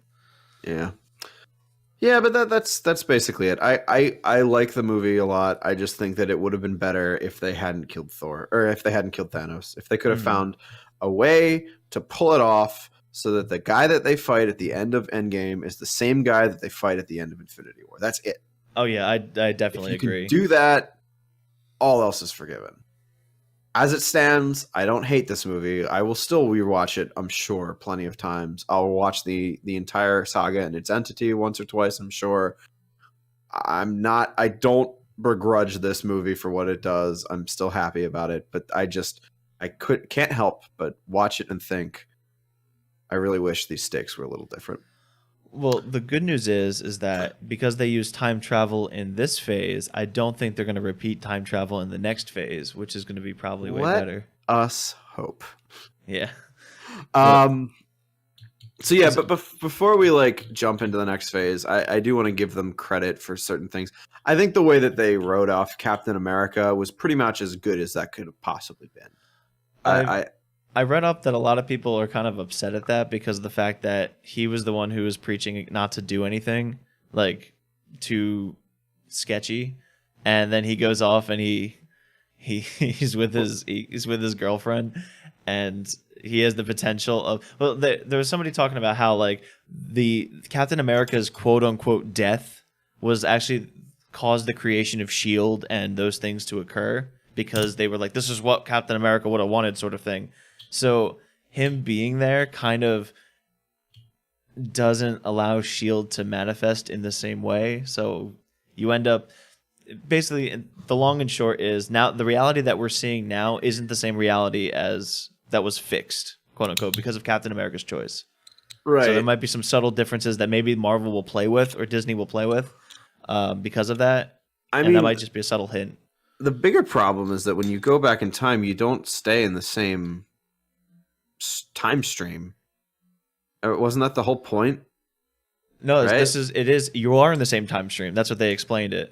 Yeah, but that's basically it. I like the movie a lot. I just think that it would have been better if they hadn't killed Thor, or if they hadn't killed Thanos. If they could have found a way to pull it off so that the guy that they fight at the end of Endgame is the same guy that they fight at the end of Infinity War. That's it. Oh yeah, I definitely agree. Do that, all else is forgiven. As it stands, I don't hate this movie. I will still rewatch it, I'm sure, plenty of times. I'll watch the entire saga and its entity once or twice, I'm sure. I don't begrudge this movie for what it does. I'm still happy about it, but I can't help but watch it and think, I really wish these stakes were a little different. Well, the good news is that because they use time travel in this phase, I don't think they're going to repeat time travel in the next phase, which is going to be probably way better. Us hope. Yeah. So yeah, but before we like jump into the next phase, I do want to give them credit for certain things. I think the way that they wrote off Captain America was pretty much as good as that could have possibly been. I read up that a lot of people are kind of upset at that because of the fact that he was the one who was preaching not to do anything like too sketchy, and then he goes off and he's with his girlfriend, and he has the potential of there was somebody talking about how like the Captain America's quote unquote death was actually caused the creation of Shield and those things to occur because they were like, this is what Captain America would have wanted, sort of thing. So him being there kind of doesn't allow Shield to manifest in the same way. So you end up basically, the long and short is now the reality that we're seeing now isn't the same reality as that was fixed, quote unquote, because of Captain America's choice. Right. So there might be some subtle differences that maybe Marvel will play with or Disney will play with because of that. I mean, that might just be a subtle hint. The bigger problem is that when you go back in time, you don't stay in the same time stream. Wasn't that the whole point? No, right? You are in the same time stream. That's what they explained it.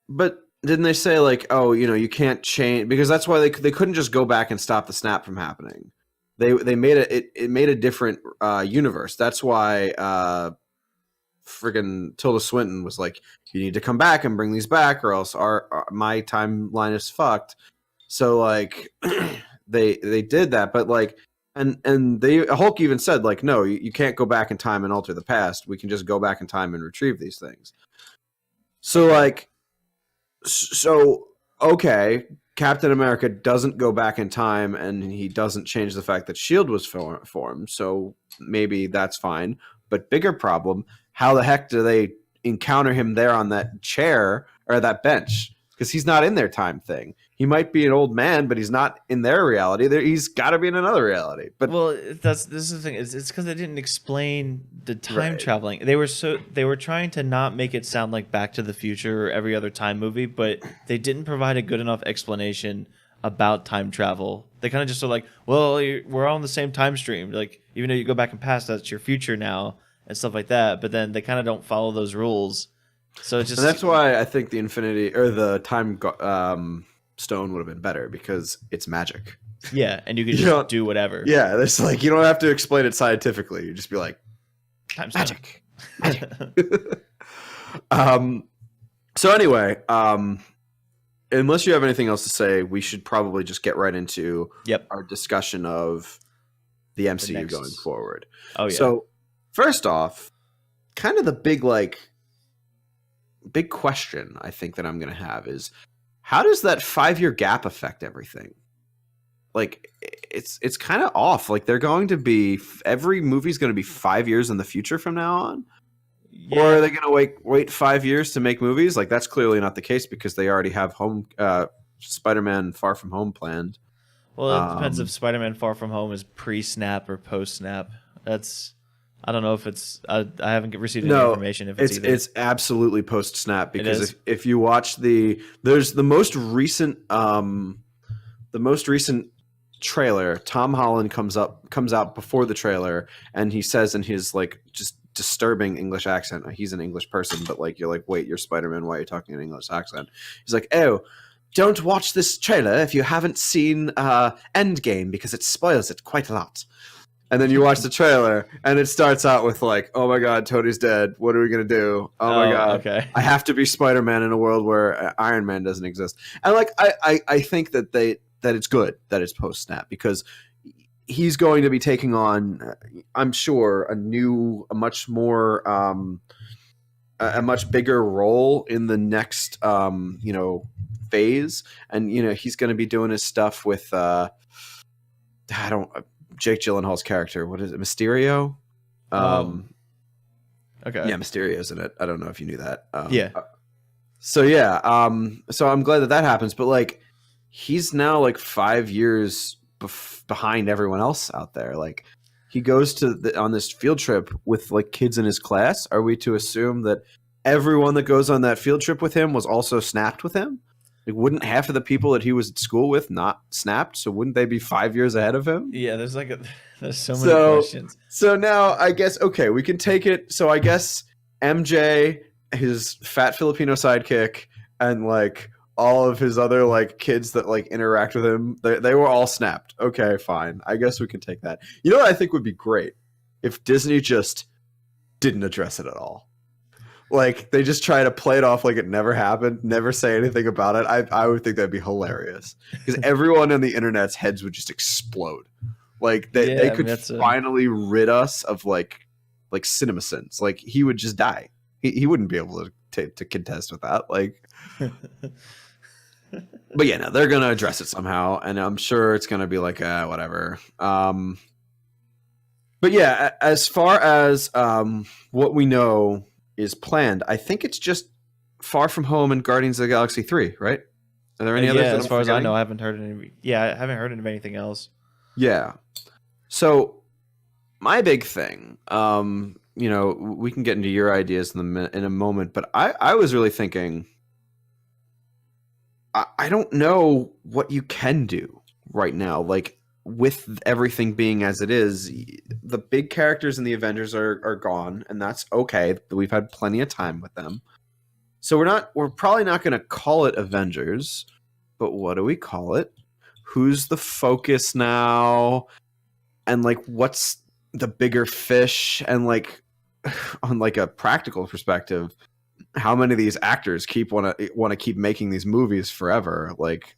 But didn't they say like, oh, you can't change, because that's why they couldn't just go back and stop the snap from happening. they made it made a different universe. That's why friggin' Tilda Swinton was like, you need to come back and bring these back, or else my timeline is fucked. So like they did that, but like and they Hulk even said like, no, you can't go back in time and alter the past. We can just go back in time and retrieve these things. So like so okay, Captain America doesn't go back in time and he doesn't change the fact that Shield was formed. So maybe that's fine. But bigger problem, how the heck do they encounter him there on that chair or that bench? Because he's not in their time thing. He might be an old man, but he's not in their reality. He's got to be in another reality. But well, this is the thing. It's because they didn't explain the time Right. traveling. They were trying to not make it sound like Back to the Future or every other time movie, but they didn't provide a good enough explanation about time travel. They kind of just are like, well, we're all in the same time stream. Like, even though you go back and past, that's your future now and stuff like that. But then they kind of don't follow those rules. So it's just, and that's why I think the Infinity or the Time Stone would have been better, because it's magic. yeah, and you can You just don't- do whatever. Yeah, it's like you don't have to explain it scientifically. You just be like, Time magic. So anyway, unless you have anything else to say, we should probably just get right into Yep. our discussion of the MCU next- going forward. Oh yeah. So first off, kind of the big question I think that I'm going to have is, how does that 5-year gap affect everything? Like, it's kind of off. Like, they're going to be, every movie's going to be 5 years in the future from now on. yeah. Or are they going to wait 5 years to make movies? Like, that's clearly not the case, because they already have Spider-Man Far From Home planned. Well, it depends if Spider-Man Far From Home is pre-snap or post-snap. I don't know if it's. I haven't received any information if it's either. It's absolutely post snap, because is? if you watch there's the most recent trailer. Tom Holland comes out before the trailer, and he says in his like just disturbing English accent, he's an English person, but like you're like, wait, you're Spider-Man, why are you talking in an English accent? He's like, oh, don't watch this trailer if you haven't seen Endgame, because it spoils it quite a lot. And then you watch the trailer, and it starts out with like, "Oh my God, Tony's dead. What are we gonna do? Oh my God, okay. I have to be Spider-Man in a world where Iron Man doesn't exist." And like, I think that it's good that it's post snap, because he's going to be taking on, I'm sure, a much more, a much bigger role in the next, phase, and he's going to be doing his stuff with, Jake Gyllenhaal's character. What is it? Mysterio? Okay. Yeah, Mysterio's in it. I don't know if you knew that. Yeah. So yeah. So I'm glad that happens. But like, he's now like 5 years behind everyone else out there. Like, he goes on this field trip with like kids in his class. Are we to assume that everyone that goes on that field trip with him was also snapped with him? Like, wouldn't half of the people that he was at school with not snapped? So wouldn't they be 5 years ahead of him? Yeah, there's so many questions. So now I guess, okay, we can take it. So I guess MJ, his fat Filipino sidekick, and like all of his other like kids that like interact with him, they were all snapped. Okay, fine. I guess we can take that. You know what I think would be great? If Disney just didn't address it at all. Like, they just try to play it off like it never happened, never say anything about it. I would think that'd be hilarious, because everyone on the internet's heads would just explode. Like, they could finally rid us of like CinemaSins. Like, he would just die. He wouldn't be able to contest with that. Like, but yeah, no, they're gonna address it somehow, and I'm sure it's gonna be like whatever. But yeah, as far as what we know is planned, I think it's just Far From Home and Guardians of the Galaxy 3, right? Are there any others? Yeah, as far as I know, I haven't heard any. Yeah, I haven't heard of anything else. Yeah. So my big thing, we can get into your ideas in a moment, but I was really thinking, I don't know what you can do right now. Like, with everything being as it is, the big characters in the Avengers are gone, and that's okay. We've had plenty of time with them. So we're probably not going to call it Avengers, but what do we call it? Who's the focus now? and like what's the bigger fish, and like on like a practical perspective, how many of these actors want to keep making these movies forever? Like,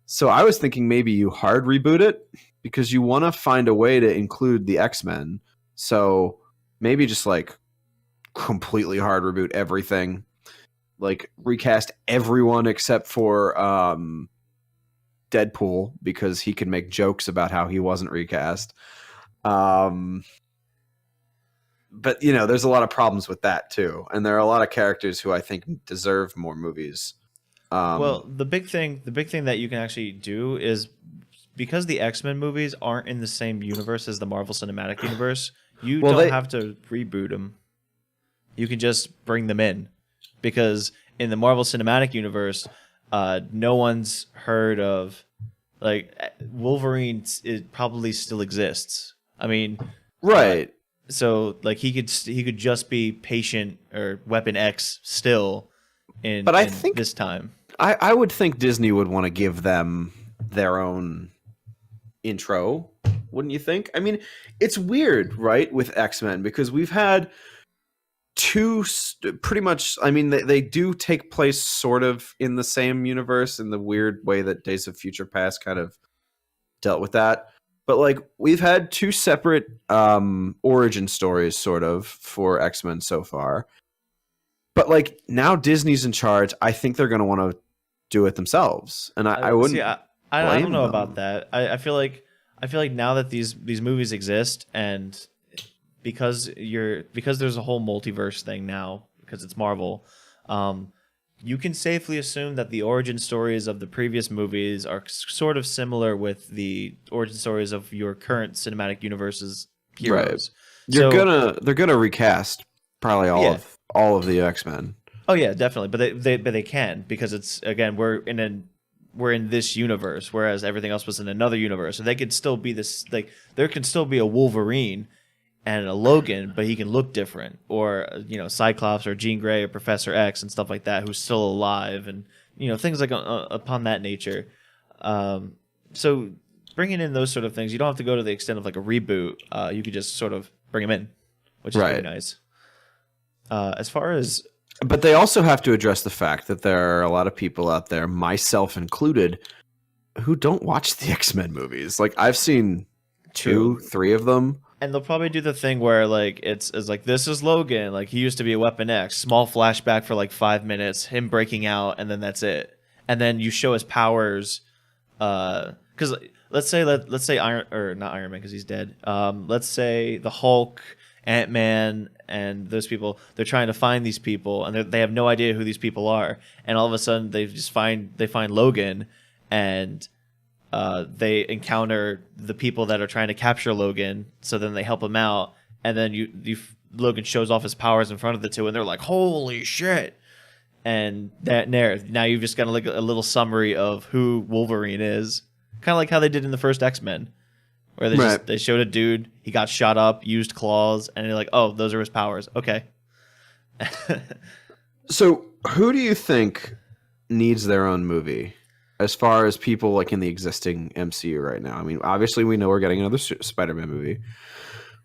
so I was thinking maybe you hard reboot it because you want to find a way to include the X-Men. So maybe just like completely hard reboot everything, like recast everyone except for Deadpool because he can make jokes about how he wasn't recast. But you know, there's a lot of problems with that too, and there are a lot of characters who I think deserve more movies. Well, the big thing that you can actually do is because the X-Men movies aren't in the same universe as the Marvel Cinematic Universe, you Well, don't they have to reboot them. You can just bring them in because in the Marvel Cinematic Universe, no one's heard of like Wolverine. It probably still exists. I mean, right, so like he could just be Patient or Weapon X still in but I in think this time. I would think Disney would want to give them their own intro, wouldn't you think? I mean, it's weird, right, with X-Men because we've had pretty much. I mean, they do take place sort of in the same universe in the weird way that Days of Future Past kind of dealt with that. But like we've had two separate origin stories sort of for X-Men so far. But like now Disney's in charge, I think they're going to want to do it themselves, and I See, wouldn't I don't blame know about them. that. I feel like now that these movies exist, and because there's a whole multiverse thing now because it's Marvel, um, you can safely assume that the origin stories of the previous movies are sort of similar with the origin stories of your current cinematic universe's Right. heroes. So They're gonna recast probably yeah, all of the X-Men. oh yeah, definitely. But they can because it's again we're in this universe, whereas everything else was in another universe. So they could still be this like there can still be a Wolverine and a Logan, but he can look different, or Cyclops or Jean Grey or Professor X and stuff like that, who's still alive, and things like upon that nature. So bringing in those sort of things, you don't have to go to the extent of like a reboot. You could just sort of bring them in, which is very Right. nice. As far as But they also have to address the fact that there are a lot of people out there, myself included, who don't watch the X-Men movies. Like I've seen true, two, three of them. and they'll probably do the thing where like it's like this is Logan, like he used to be a Weapon X, small flashback for like 5 minutes, him breaking out, and then that's it. And then you show his powers, because let's say Iron or not Iron Man because he's dead. Let's say the Hulk, Ant Man, and those people. They're trying to find these people, and they have no idea who these people are. And all of a sudden, they find Logan, and they encounter the people that are trying to capture Logan. So then they help him out, and then Logan shows off his powers in front of the two, and they're like, "Holy shit!" And now you've just got like a little summary of who Wolverine is, kind of like how they did in the first X-Men, where Right. they showed a dude, he got shot up, used claws, and you're like, "Oh, those are his powers." Okay. So who do you think needs their own movie? As far as people like in the existing MCU right now, I mean, obviously we know we're getting another Spider-Man movie.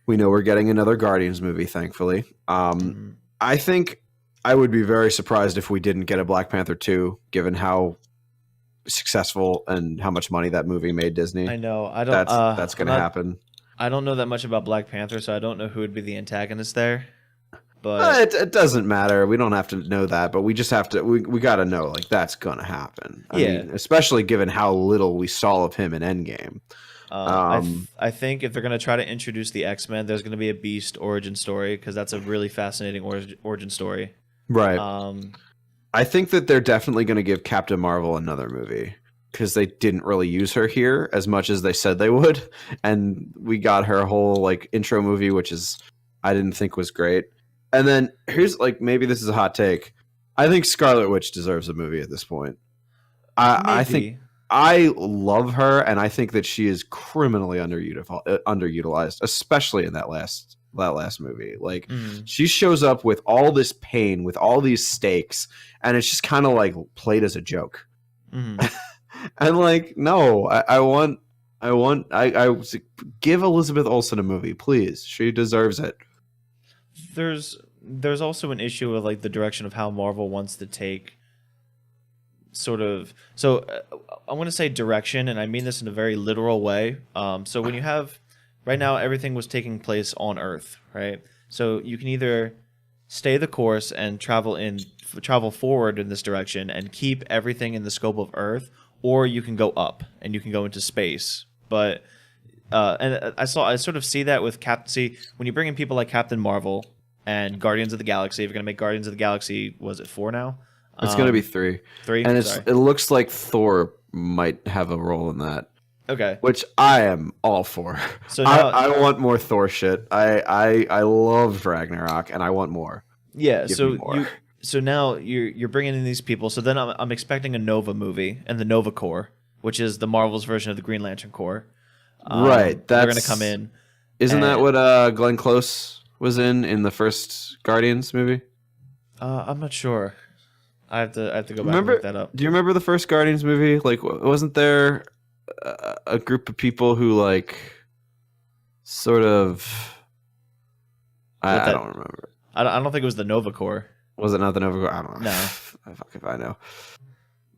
We know we're getting another Guardians movie, thankfully. Mhm. I think I would be very surprised if we didn't get a Black Panther 2, given how successful and how much money that movie made Disney. I know. I don't. That's I'm going to not. happen. I don't know that much about Black Panther, so I don't know who would be the antagonist there. But It doesn't matter. We don't have to know that, but we just have to. We got to know like that's going to happen. I yeah, mean, especially given how little we saw of him in Endgame. I think if they're gonna try to introduce the X-Men, there's gonna be a Beast origin story because that's a really fascinating origin story. Right. Um, I think that they're definitely going to give Captain Marvel another movie because they didn't really use her here as much as they said they would, and we got her whole like intro movie, which is I didn't think was great. And then here's like maybe this is a hot take. I think Scarlet Witch deserves a movie at this point. I think maybe. I love her, and I think that she is criminally underutilized, especially in that last movie. Like Mm, she shows up with all this pain, with all these stakes, and it's just kind of like played as a joke. mm. And like, no, I give Elizabeth Olsen a movie, please. She deserves it. There's also an issue with like the direction of how Marvel wants to take sort of I want to say direction, and I mean this in a very literal way. So when you have right now everything was taking place on Earth, right? So you can either stay the course and travel forward in this direction and keep everything in the scope of Earth, or you can go up and you can go into space. But and I sort of see that with See, when you bring in people like Captain Marvel and Guardians of the Galaxy, if you're gonna make Guardians of the Galaxy, was it 4 now? It's gonna be 3, Three. and Sorry. it looks like Thor might have a role in that, Okay. which I am all for. So now, I want more Thor shit. I loved Ragnarok, and I want more. yeah. Give me more. So now you're bringing in these people. So then I'm expecting a Nova movie and the Nova Corps, which is the Marvel's version of the Green Lantern Corps. Right. They're gonna come in. Isn't that and- what Glenn Close was in the first Guardians movie? I'm not sure. I have to go back and Remember? look that up. Do you remember the first Guardians movie? Like, wasn't there a group of people who like sort of? I don't remember. I don't think it was the Nova Corps. Was it not the Nova Corps? I don't know. No. Fuck if I know.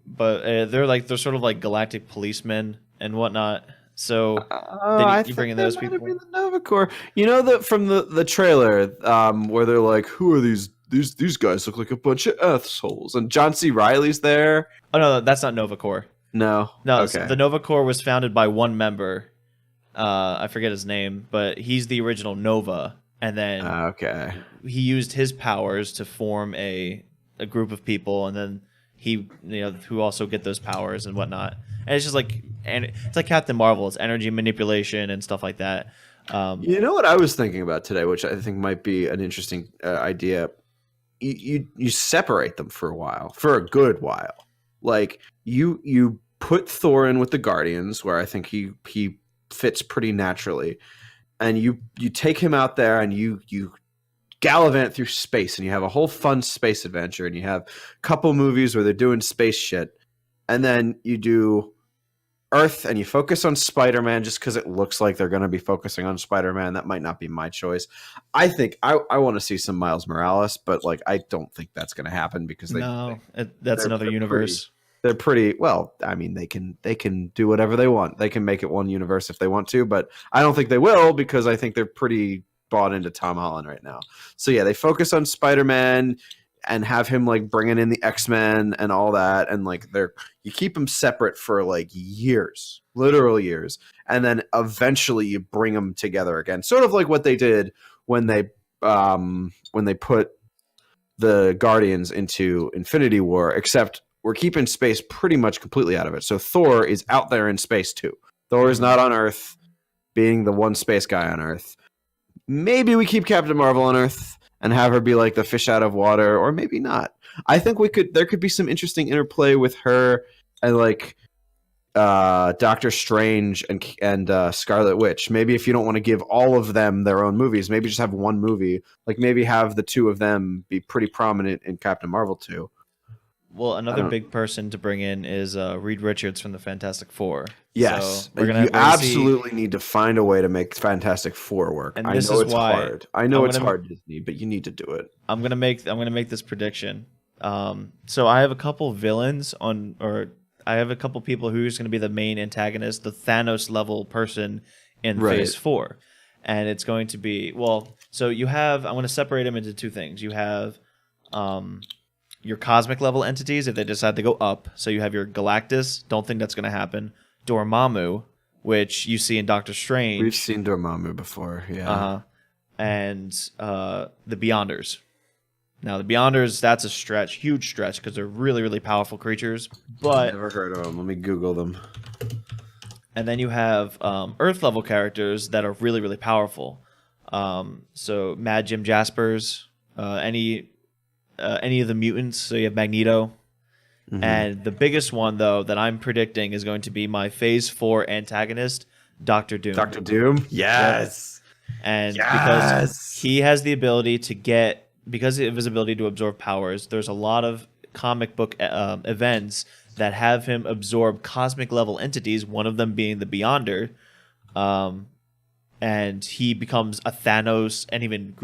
But they're sort of like galactic policemen and whatnot. So I you bring in think those that might have people. been the Nova Corps. You know that from the trailer, where they're like, "Who are these guys? Look like a bunch of assholes." And John C. Riley's there. Oh no, that's not Nova Corps. No, No, okay. the Nova Corps was founded by one member. I forget his name, but he's the original Nova, and then Okay. he used his powers to form a group of people, and then who also get those powers and whatnot. And it's just like, and it's like Captain Marvel. It's energy manipulation and stuff like that. You know what I was thinking about today, which I think might be an interesting idea. You separate them for a while, for a good while. Like you put Thor in with the Guardians, where I think he fits pretty naturally, and you take him out there and you gallivant through space, and you have a whole fun space adventure, and you have a couple movies where they're doing space shit, and then you do Earth and you focus on Spider-Man just because it looks like they're going to be focusing on Spider-Man. That might not be my choice. I think I want to see some Miles Morales, but like I don't think that's going to happen because that's another universe. They're pretty well. I mean, they can do whatever they want. They can make it one universe if they want to, but I don't think they will because I think they're pretty bought into Tom Holland right now. So yeah, they focus on Spider-Man and have him like bringing in the X-Men and all that, and like you keep them separate for like years, literal years, and then eventually you bring them together again, sort of like what they did when they put the Guardians into Infinity War, except we're keeping space pretty much completely out of it. So Thor is out there in space too. Thor is not on Earth, being the one space guy on Earth. Maybe we keep Captain Marvel on Earth and have her be like the fish out of water, or maybe not. I think there could be some interesting interplay with her and like Doctor Strange and Scarlet Witch. Maybe if you don't want to give all of them their own movies, maybe just have one movie. Like maybe have the two of them be pretty prominent in Captain Marvel too. Well, another big person to bring in is Reed Richards from the Fantastic Four. Yes, so we're you absolutely need to find a way to make Fantastic Four work. And I this know is it's why hard. I know it's hard, Disney, but you need to do it. I'm gonna make this prediction. So I have a couple villains I have a couple people who's gonna be the main antagonist, the Thanos level person in Phase 4, and it's going to be So you have I'm gonna separate them into two things. You have your cosmic level entities if they decide to go up. So you have your Galactus. Don't think that's going to happen. Dormammu, which you see in Doctor Strange. We've seen Dormammu before, yeah. And the Beyonders. Now the Beyonders, that's a stretch, huge stretch, because they're really, really powerful creatures. But never heard of them. Let me Google them. And then you have Earth level characters that are really, really powerful. So Mad Jim Jaspers, any of the mutants. So you have Magneto. Mm-hmm. And the biggest one, though, that I'm predicting is going to be my Phase 4 antagonist, Doctor Doom. Doctor Doom? Yes. And because he has the ability because of his ability to absorb powers, there's a lot of comic book events that have him absorb cosmic level entities, one of them being the Beyonder. Um, and he becomes a Thanos and even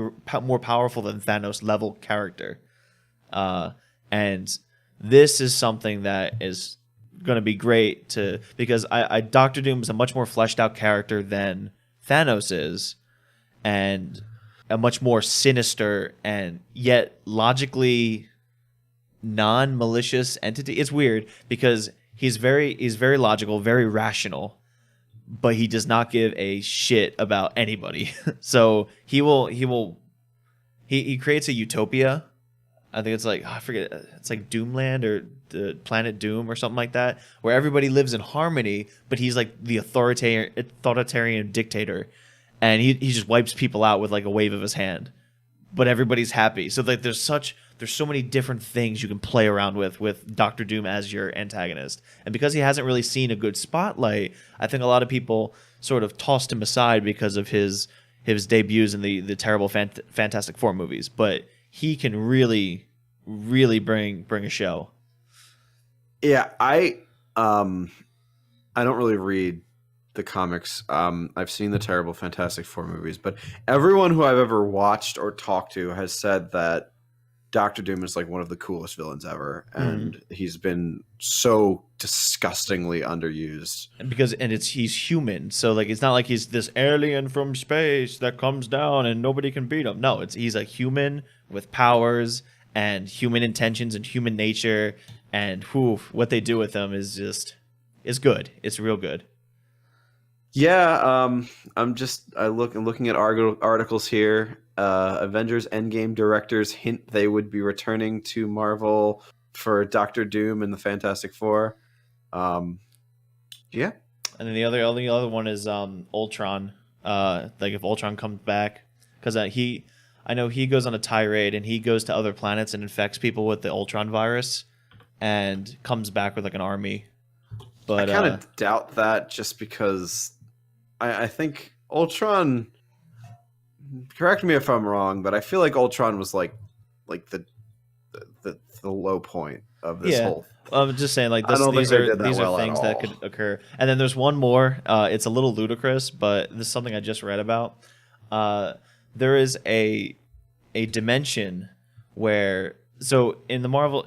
more powerful than Thanos level character. And this is something that is going to be great because I Doctor Doom is a much more fleshed out character than Thanos is, and a much more sinister and yet logically non-malicious entity. It's weird because he's very logical, very rational, but he does not give a shit about anybody. So he creates a utopia. I think it's like, I forget, it's like Doomland or the Planet Doom or something like that, where everybody lives in harmony, but he's like the authoritarian dictator, and he just wipes people out with like a wave of his hand, but everybody's happy. So like there's so many different things you can play around with Doctor Doom as your antagonist, and because he hasn't really seen a good spotlight, I think a lot of people sort of tossed him aside because of his debuts in the terrible Fantastic Four movies, but he can really bring a show. Yeah, I don't really read the comics. I've seen the terrible Fantastic Four movies, but everyone who I've ever watched or talked to has said that Doctor Doom is like one of the coolest villains ever, and he's been so disgustingly underused. He's human, so like it's not like he's this alien from space that comes down and nobody can beat him. No, he's a human with powers and human intentions and human nature, and what they do with him is good. It's real good. Yeah, I'm looking at articles here. Avengers Endgame directors hint they would be returning to Marvel for Doctor Doom and the Fantastic Four. Yeah, and then the other one is Ultron. Like if Ultron comes back, because I know he goes on a tirade and he goes to other planets and infects people with the Ultron virus, and comes back with like an army. But I kind of doubt that, just because I think Ultron. Correct me if I'm wrong, but I feel like Ultron was like the low point of this whole. I'm just saying, like I don't these think they are did that these well are at things that all. could occur. And then there's one more. It's a little ludicrous, but this is something I just read about. There is a dimension where, so in the Marvel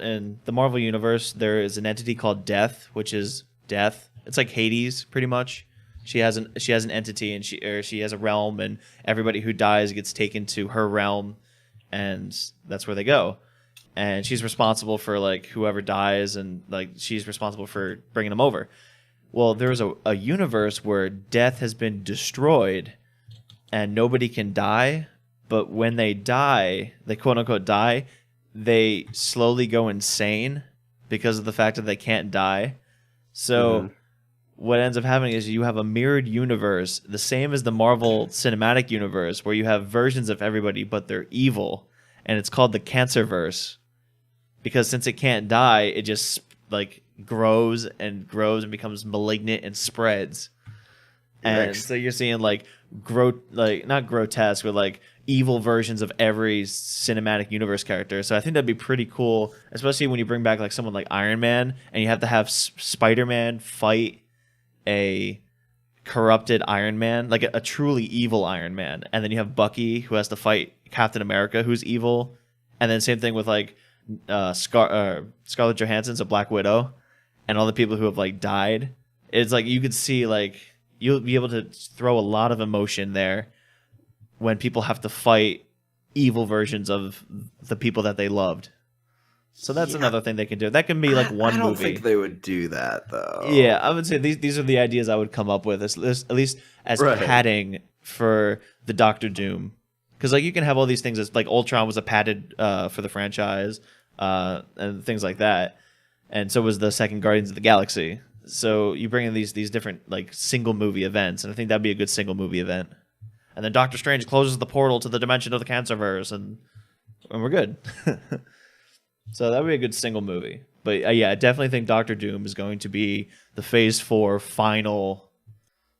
universe, there is an entity called Death, which is death. It's like Hades, pretty much. She has an entity, and she has a realm, and everybody who dies gets taken to her realm, and that's where they go. And she's responsible for like whoever dies, and like she's responsible for bringing them over. Well, there's a universe where death has been destroyed, and nobody can die. But when they die, they quote unquote die, they slowly go insane because of the fact that they can't die. So what ends up happening is you have a mirrored universe, the same as the Marvel Cinematic Universe, where you have versions of everybody, but they're evil, and it's called the Cancerverse, because since it can't die, it just like grows and becomes malignant and spreads. And so you're seeing like not grotesque, but like evil versions of every cinematic universe character. So I think that'd be pretty cool, especially when you bring back like someone like Iron Man, and you have to have Spider-Man fight a corrupted Iron Man, like a truly evil Iron Man, and then you have Bucky who has to fight Captain America who's evil, and then same thing with like Scarlett Johansson's a Black Widow, and all the people who have like died. It's like you could see like you'll be able to throw a lot of emotion there when people have to fight evil versions of the people that they loved. So that's another thing they can do. That can be like one movie. I don't think they would do that though. Yeah, I would say these are the ideas I would come up with, at least as padding for the Doctor Doom. Because like you can have all these things as like Ultron was a padded for the franchise, and things like that, and so was the second Guardians of the Galaxy. So you bring in these different like single movie events, and I think that'd be a good single movie event. And then Doctor Strange closes the portal to the dimension of the Cancerverse, and we're good. So that would be a good single movie. But yeah, I definitely think Doctor Doom is going to be the Phase 4 final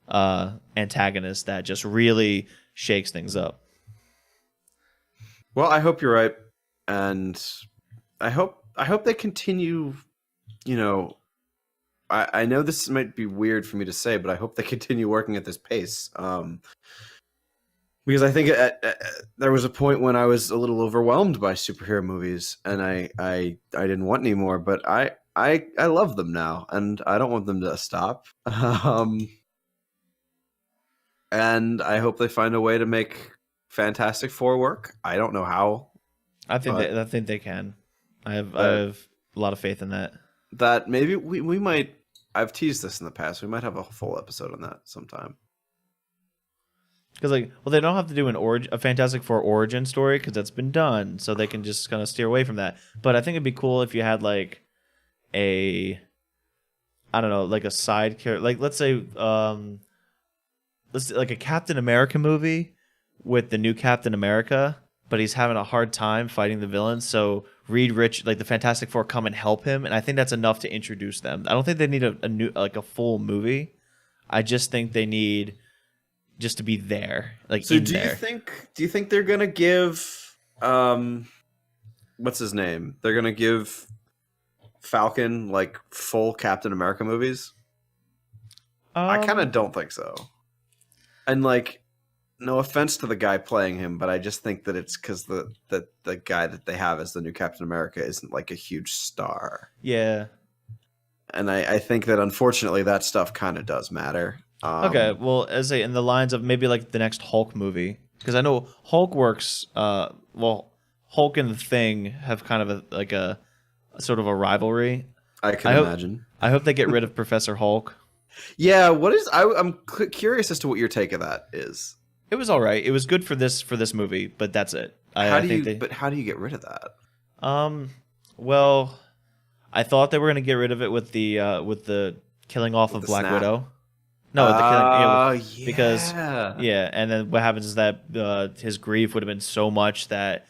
antagonist that just really shakes things up. Well, I hope you're right, and I hope they continue, I know this might be weird for me to say, but I hope they continue working at this pace. Because I think there was a point when I was a little overwhelmed by superhero movies, and I didn't want any more. But I love them now, and I don't want them to stop. And I hope they find a way to make Fantastic Four work. I don't know how, but I think they can. I that have a lot of faith in that. that maybe we might. I've teased this in the past. We might have a full episode on that sometime. Because like, well, they don't have to do a Fantastic Four origin story because that's been done, so they can just kind of steer away from that. But I think it'd be cool if you had like a, I don't know, like a side character, like let's like a Captain America movie with the new Captain America, but he's having a hard time fighting the villains. So Reed Rich, like the Fantastic Four, come and help him, and I think that's enough to introduce them. I don't think they need a new like a full movie. I just think they need just to be there, like So in do there. you think they're gonna give what's his name? They're gonna give Falcon like full Captain America movies? I kind of don't think so. And like, no offense to the guy playing him, but I just think that it's because the guy that they have as the new Captain America isn't like a huge star. Yeah. And I think that unfortunately that stuff kind of does matter. Okay. Well, as in the lines of maybe like the next Hulk movie, because I know Hulk works. Well, Hulk and the Thing have kind of like a sort of a rivalry. I can imagine. I hope they get rid of Professor Hulk. Yeah, what is? I'm curious as to what your take of that is. It was all right. It was good for this movie, but that's it. How I do think you? they. But how do you get rid of that? Well, I thought they were going to get rid of it with the killing off With of the Black snap? Widow. No, the killing. Yeah. Because yeah, and then what happens is that his grief would have been so much that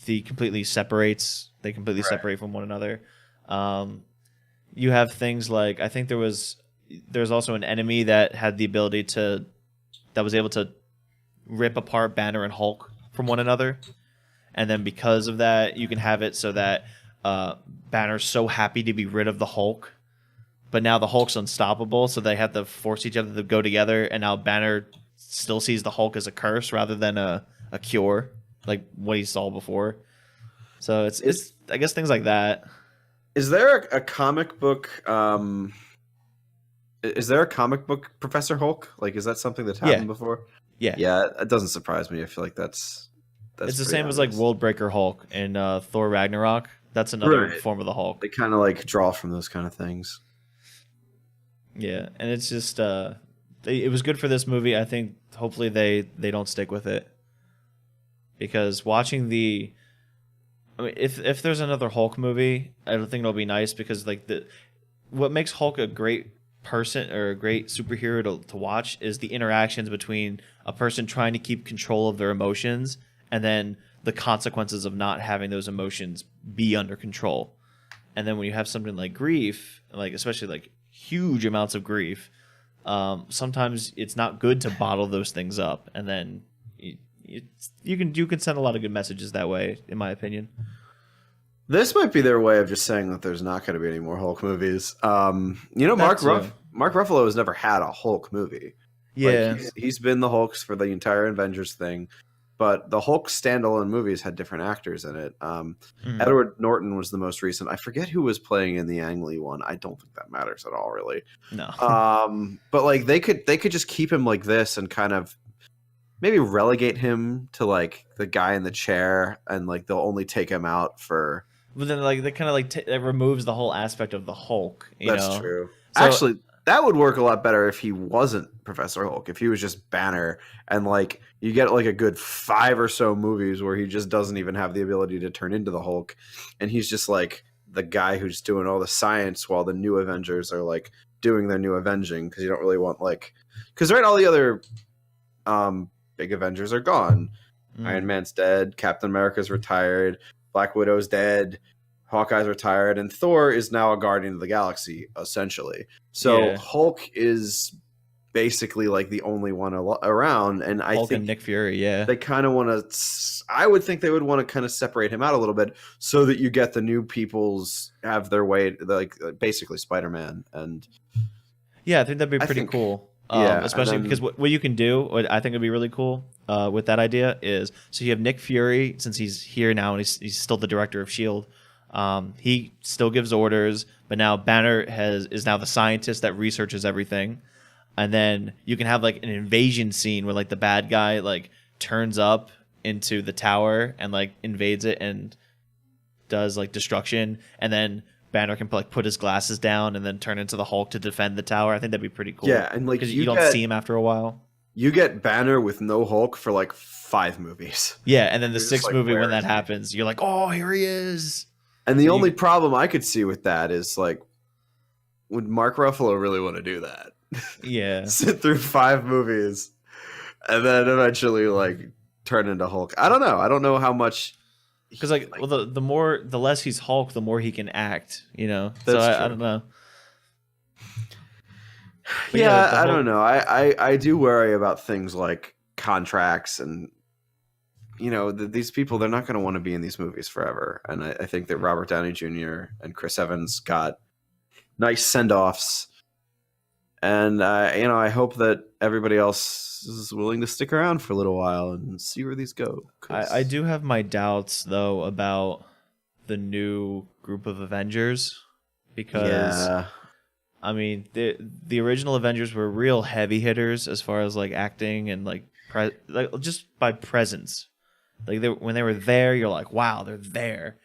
the completely separates. They completely Right. separate from one another. You have things like I think there's also an enemy that had the ability that was able to rip apart Banner and Hulk from one another, and then because of that, you can have it so that Banner's so happy to be rid of the Hulk, but now the Hulk's unstoppable, so they have to force each other to go together, and now Banner still sees the Hulk as a curse rather than a cure, like what he saw before. So it's I guess things like that. Is there a comic book? Is there a comic book Professor Hulk? Like, is that something that's happened before? Yeah. Yeah, it doesn't surprise me. I feel like that's It's the pretty same as like obvious. Worldbreaker Hulk in Thor Ragnarok. That's another Right. form of the Hulk. They kind of like draw from those kind of things. Yeah, and it's just it was good for this movie. I think hopefully they don't stick with it because watching I mean, if there's another Hulk movie, I don't think it'll be nice because like what makes Hulk a great person or a great superhero to watch is the interactions between a person trying to keep control of their emotions and then the consequences of not having those emotions be under control. And then when you have something like grief, like especially like huge amounts of grief, sometimes it's not good to bottle those things up, and then you can send a lot of good messages that way, in my opinion. This might be their way of just saying that there's not going to be any more Hulk movies. That too. Mark Ruffalo has never had a Hulk movie. Yeah, Like he's been the Hulks for the entire Avengers thing, but the Hulk standalone movies had different actors in it. Mhm. Edward Norton was the most recent. I forget who was playing in the Ang Lee one. I don't think that matters at all, really. No. But like they could just keep him like this and kind of maybe relegate him to like the guy in the chair, and like they'll only take him out for. But then like that kind of like it removes the whole aspect of the Hulk. That's true. So Actually, that would work a lot better if he wasn't Professor Hulk. If he was just Banner, and like you get like a good 5 or so movies where he just doesn't even have the ability to turn into the Hulk, and he's just like the guy who's doing all the science while the new Avengers are like doing their new avenging, because you don't really want like because all the other big Avengers are gone. Iron Man's dead, Captain America's retired, Black Widow's dead, Hawkeye's retired, and Thor is now a Guardian of the Galaxy, essentially. So Yeah. Hulk is basically like the only one around, and I Hulk and think Nick Fury, yeah. they kind of want to. I would think they would want to kind of separate him out a little bit so that you get the new peoples have their way, like basically Spider-Man, and Yeah, I think that'd be I pretty think cool. yeah, and Especially because then what you can do, what I think would be really cool with that idea is, so you have Nick Fury, since he's here now and he's still the director of Shield. He still gives orders, but now Banner is now the scientist that researches everything. And then you can have like an invasion scene where like the bad guy like turns up into the tower and like invades it and does like destruction, and then Banner can like put his glasses down and then turn into the Hulk to defend the tower. I think that'd be pretty cool. yeah, and like Because you don't see him after a while. you get Banner with no Hulk for like 5 movies. Yeah, and then the You're just sixth like, movie where when that is he? happens, you're like, oh, here he is. And the So only you, problem I could see with that is like, would Mark Ruffalo really want to do that? yeah, Sit through 5 movies and then eventually like turn into Hulk. I don't know. I don't know how much. because like, well, the less he's Hulk, the more he can act. You know, so That's I true. don't know. But yeah, Yeah, the I whole don't know. I do worry about things like contracts and these people, they're not going to want to be in these movies forever. And I think that Robert Downey Jr. and Chris Evans got nice send-offs. And I hope that everybody else is willing to stick around for a little while and see where these go. I do have my doubts though about the new group of Avengers because Yeah. I mean the original Avengers were real heavy hitters as far as like acting and like like just by presence. Like when they were there, you're like, wow, they're there.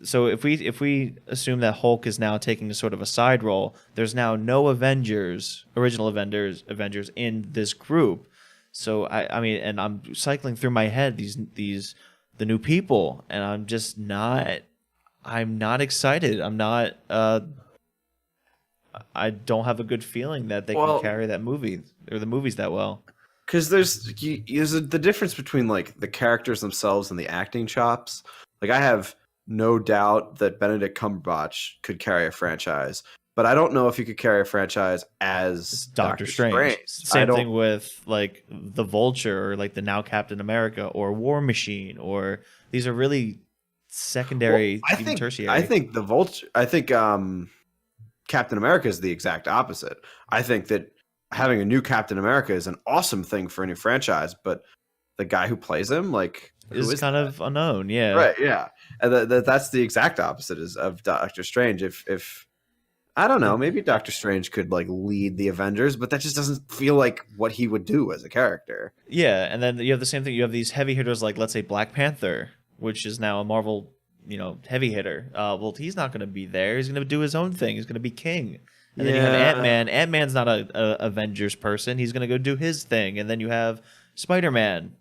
So if we assume that Hulk is now taking a sort of a side role, there's now no original Avengers in this group. So I mean, and I'm cycling through my head the new people, and I'm not excited. I don't have a good feeling that they can Well, carry that movie or the movies that well. because there's the difference between like the characters themselves and the acting chops. Like I have no doubt that Benedict Cumberbatch could carry a franchise, but I don't know if he could carry a franchise as Doctor Doctor Strange. Strange. I Same don't. thing with like the Vulture or like the now Captain America or War Machine, or these are really Well, secondary, I even think tertiary. I think the Vulture. I think Captain America is the exact opposite. I think that having a new Captain America is an awesome thing for a new franchise, but the guy who plays him, like, who is is kind that? of unknown. Yeah. Right? Yeah, and that's the exact opposite of Doctor Strange. If I don't know, And maybe Doctor Strange could like lead the Avengers, but that just doesn't feel like what he would do as a character. yeah, and then you have the same thing. You have these heavy hitters like let's say Black Panther, which is now a Marvel, heavy hitter. Well, he's not going to be there. He's going to do his own thing. He's going to be king. And then you have Yeah, Ant-Man. Ant-Man's not a Avengers person. He's going to go do his thing. And then you have Spider-Man.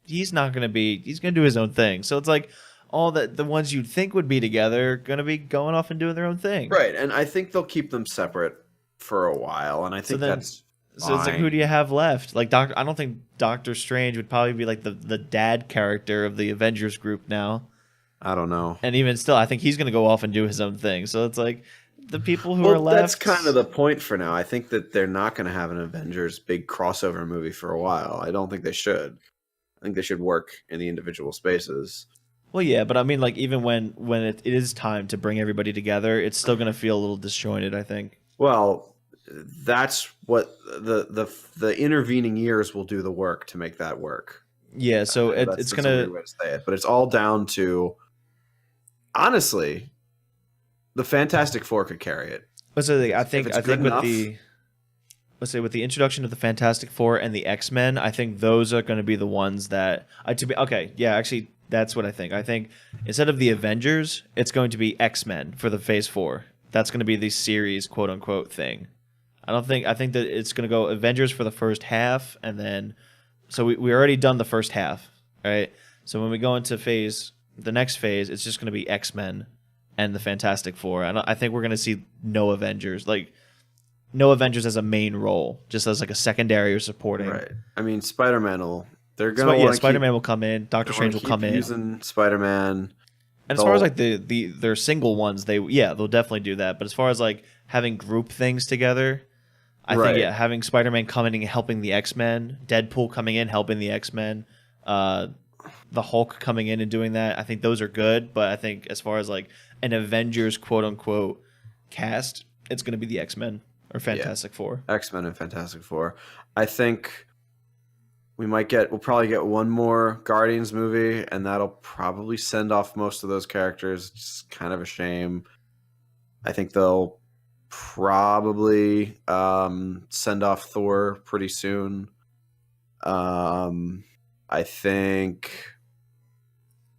He's not going to be. He's going to do his own thing. So it's like all the ones you'd think would be together are going to be going off and doing their own thing. right. And I think they'll keep them separate for a while, and I So think then, that's so it's like, who fine. do you have left? Like I don't think Doctor Strange would probably be like the dad character of the Avengers group now. I don't know. And even still, I think he's going to go off and do his own thing. So it's like the people who are Well, left. that's kind of the point for now. I think that they're not going to have an Avengers big crossover movie for a while. I don't think they should. I think they should work in the individual spaces. Well, yeah, but I mean, like even when it is time to bring everybody together, it's still going to feel a little disjointed. I think. Well, that's what the intervening years will do the work to make that work. Yeah, so it's That's a weird gonna. way to say it, but it's all down to honestly, the Fantastic Four could carry it. Let's say I If it's think good with enough, the let's say with the introduction of the Fantastic Four and the X-Men, I think those are going to be the ones that to be okay. Yeah, actually, that's what I think. I think instead of the Avengers, it's going to be X-Men for the Phase 4. That's going to be the series, quote unquote, thing. I think that it's going to go Avengers for the first half, and then so we already done the first half, right? So when we go into the next phase, it's just going to be X-Men and the Fantastic Four. And I think we're going to see no Avengers, like no Avengers as a main role, just as like a secondary or supporting. right? I mean, Spider-Man will. They're gonna want to Spider-Man will come in, Doctor Strange will come in. using Spider-Man. And as far as like their single ones, they'll definitely do that. But as far as like having group things together, I think Right. yeah, having Spider-Man coming and helping the X-Men, Deadpool coming in helping the X-Men, uh, the Hulk coming in and doing that. I think those are good, but I think as far as like an Avengers quote unquote cast, it's going to be the X-Men or Yeah. Fantastic Four. X-Men and Fantastic Four. I think we'll probably get one more Guardians movie, and that'll probably send off most of those characters. It's kind of a shame. I think they'll probably send off Thor pretty soon. Um, I think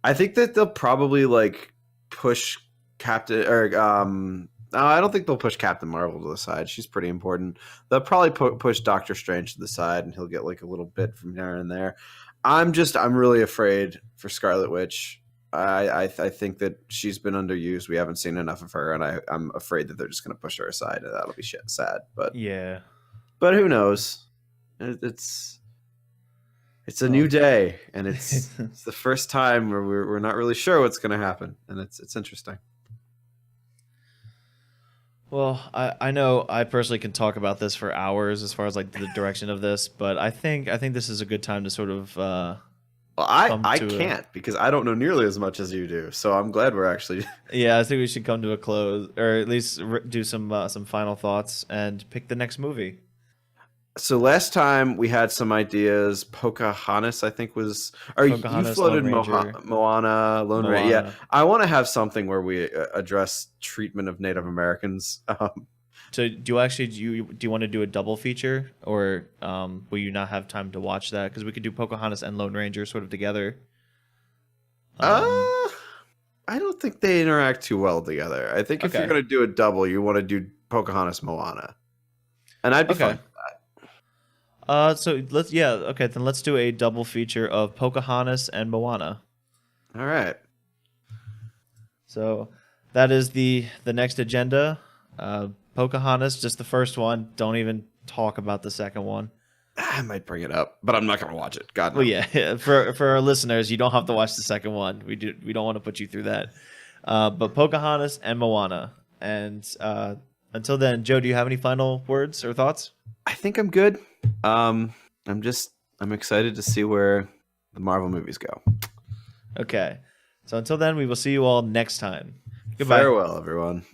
I think that they'll probably like push Captain or no, I don't think they'll push Captain Marvel to the side. She's pretty important. They'll probably push Doctor Strange to the side, and he'll get like a little bit from here and there. I'm really afraid for Scarlet Witch. I think that she's been underused. We haven't seen enough of her, and I'm afraid that they're just going to push her aside, and that'll be sad. Yeah. But who knows? It's a new day, and it's the first time where we're not really sure what's going to happen, and it's interesting. Well, I know I personally can talk about this for hours as far as like the direction of this, but I think this is a good time to sort of Well, I come I to a can't because I don't know nearly as much as you do, so I'm glad we're actually. yeah. I think we should come to a close, or at least do some final thoughts and pick the next movie. So last time we had some ideas. Pocahontas, I think, was, or you Pocahontas, Lone floated Ranger, Moana, Lone Ranger. Yeah, Moana. I want to have something where we address treatment of Native Americans. So do you want to do a double feature, or will you not have time to watch that? Because we could do Pocahontas and Lone Ranger sort of together. Um, Uh, I don't think they interact too well together. I think if you're okay, going to do a double, you want to do Pocahontas Moana, and I'd be okay. fine. So okay. Then let's do a double feature of Pocahontas and Moana. All right. So that is the next agenda. Pocahontas, just the first one. Don't even talk about the second one. I might bring it up, but I'm not going to watch it. God no. Well, yeah, for our listeners, you don't have to watch the second one. We don't want to put you through that. But Pocahontas and Moana. And until then, Joe, do you have any final words or thoughts? I think I'm good. I'm excited to see where the Marvel movies go. Okay. So until then, we will see you all next time. Goodbye. Farewell, everyone.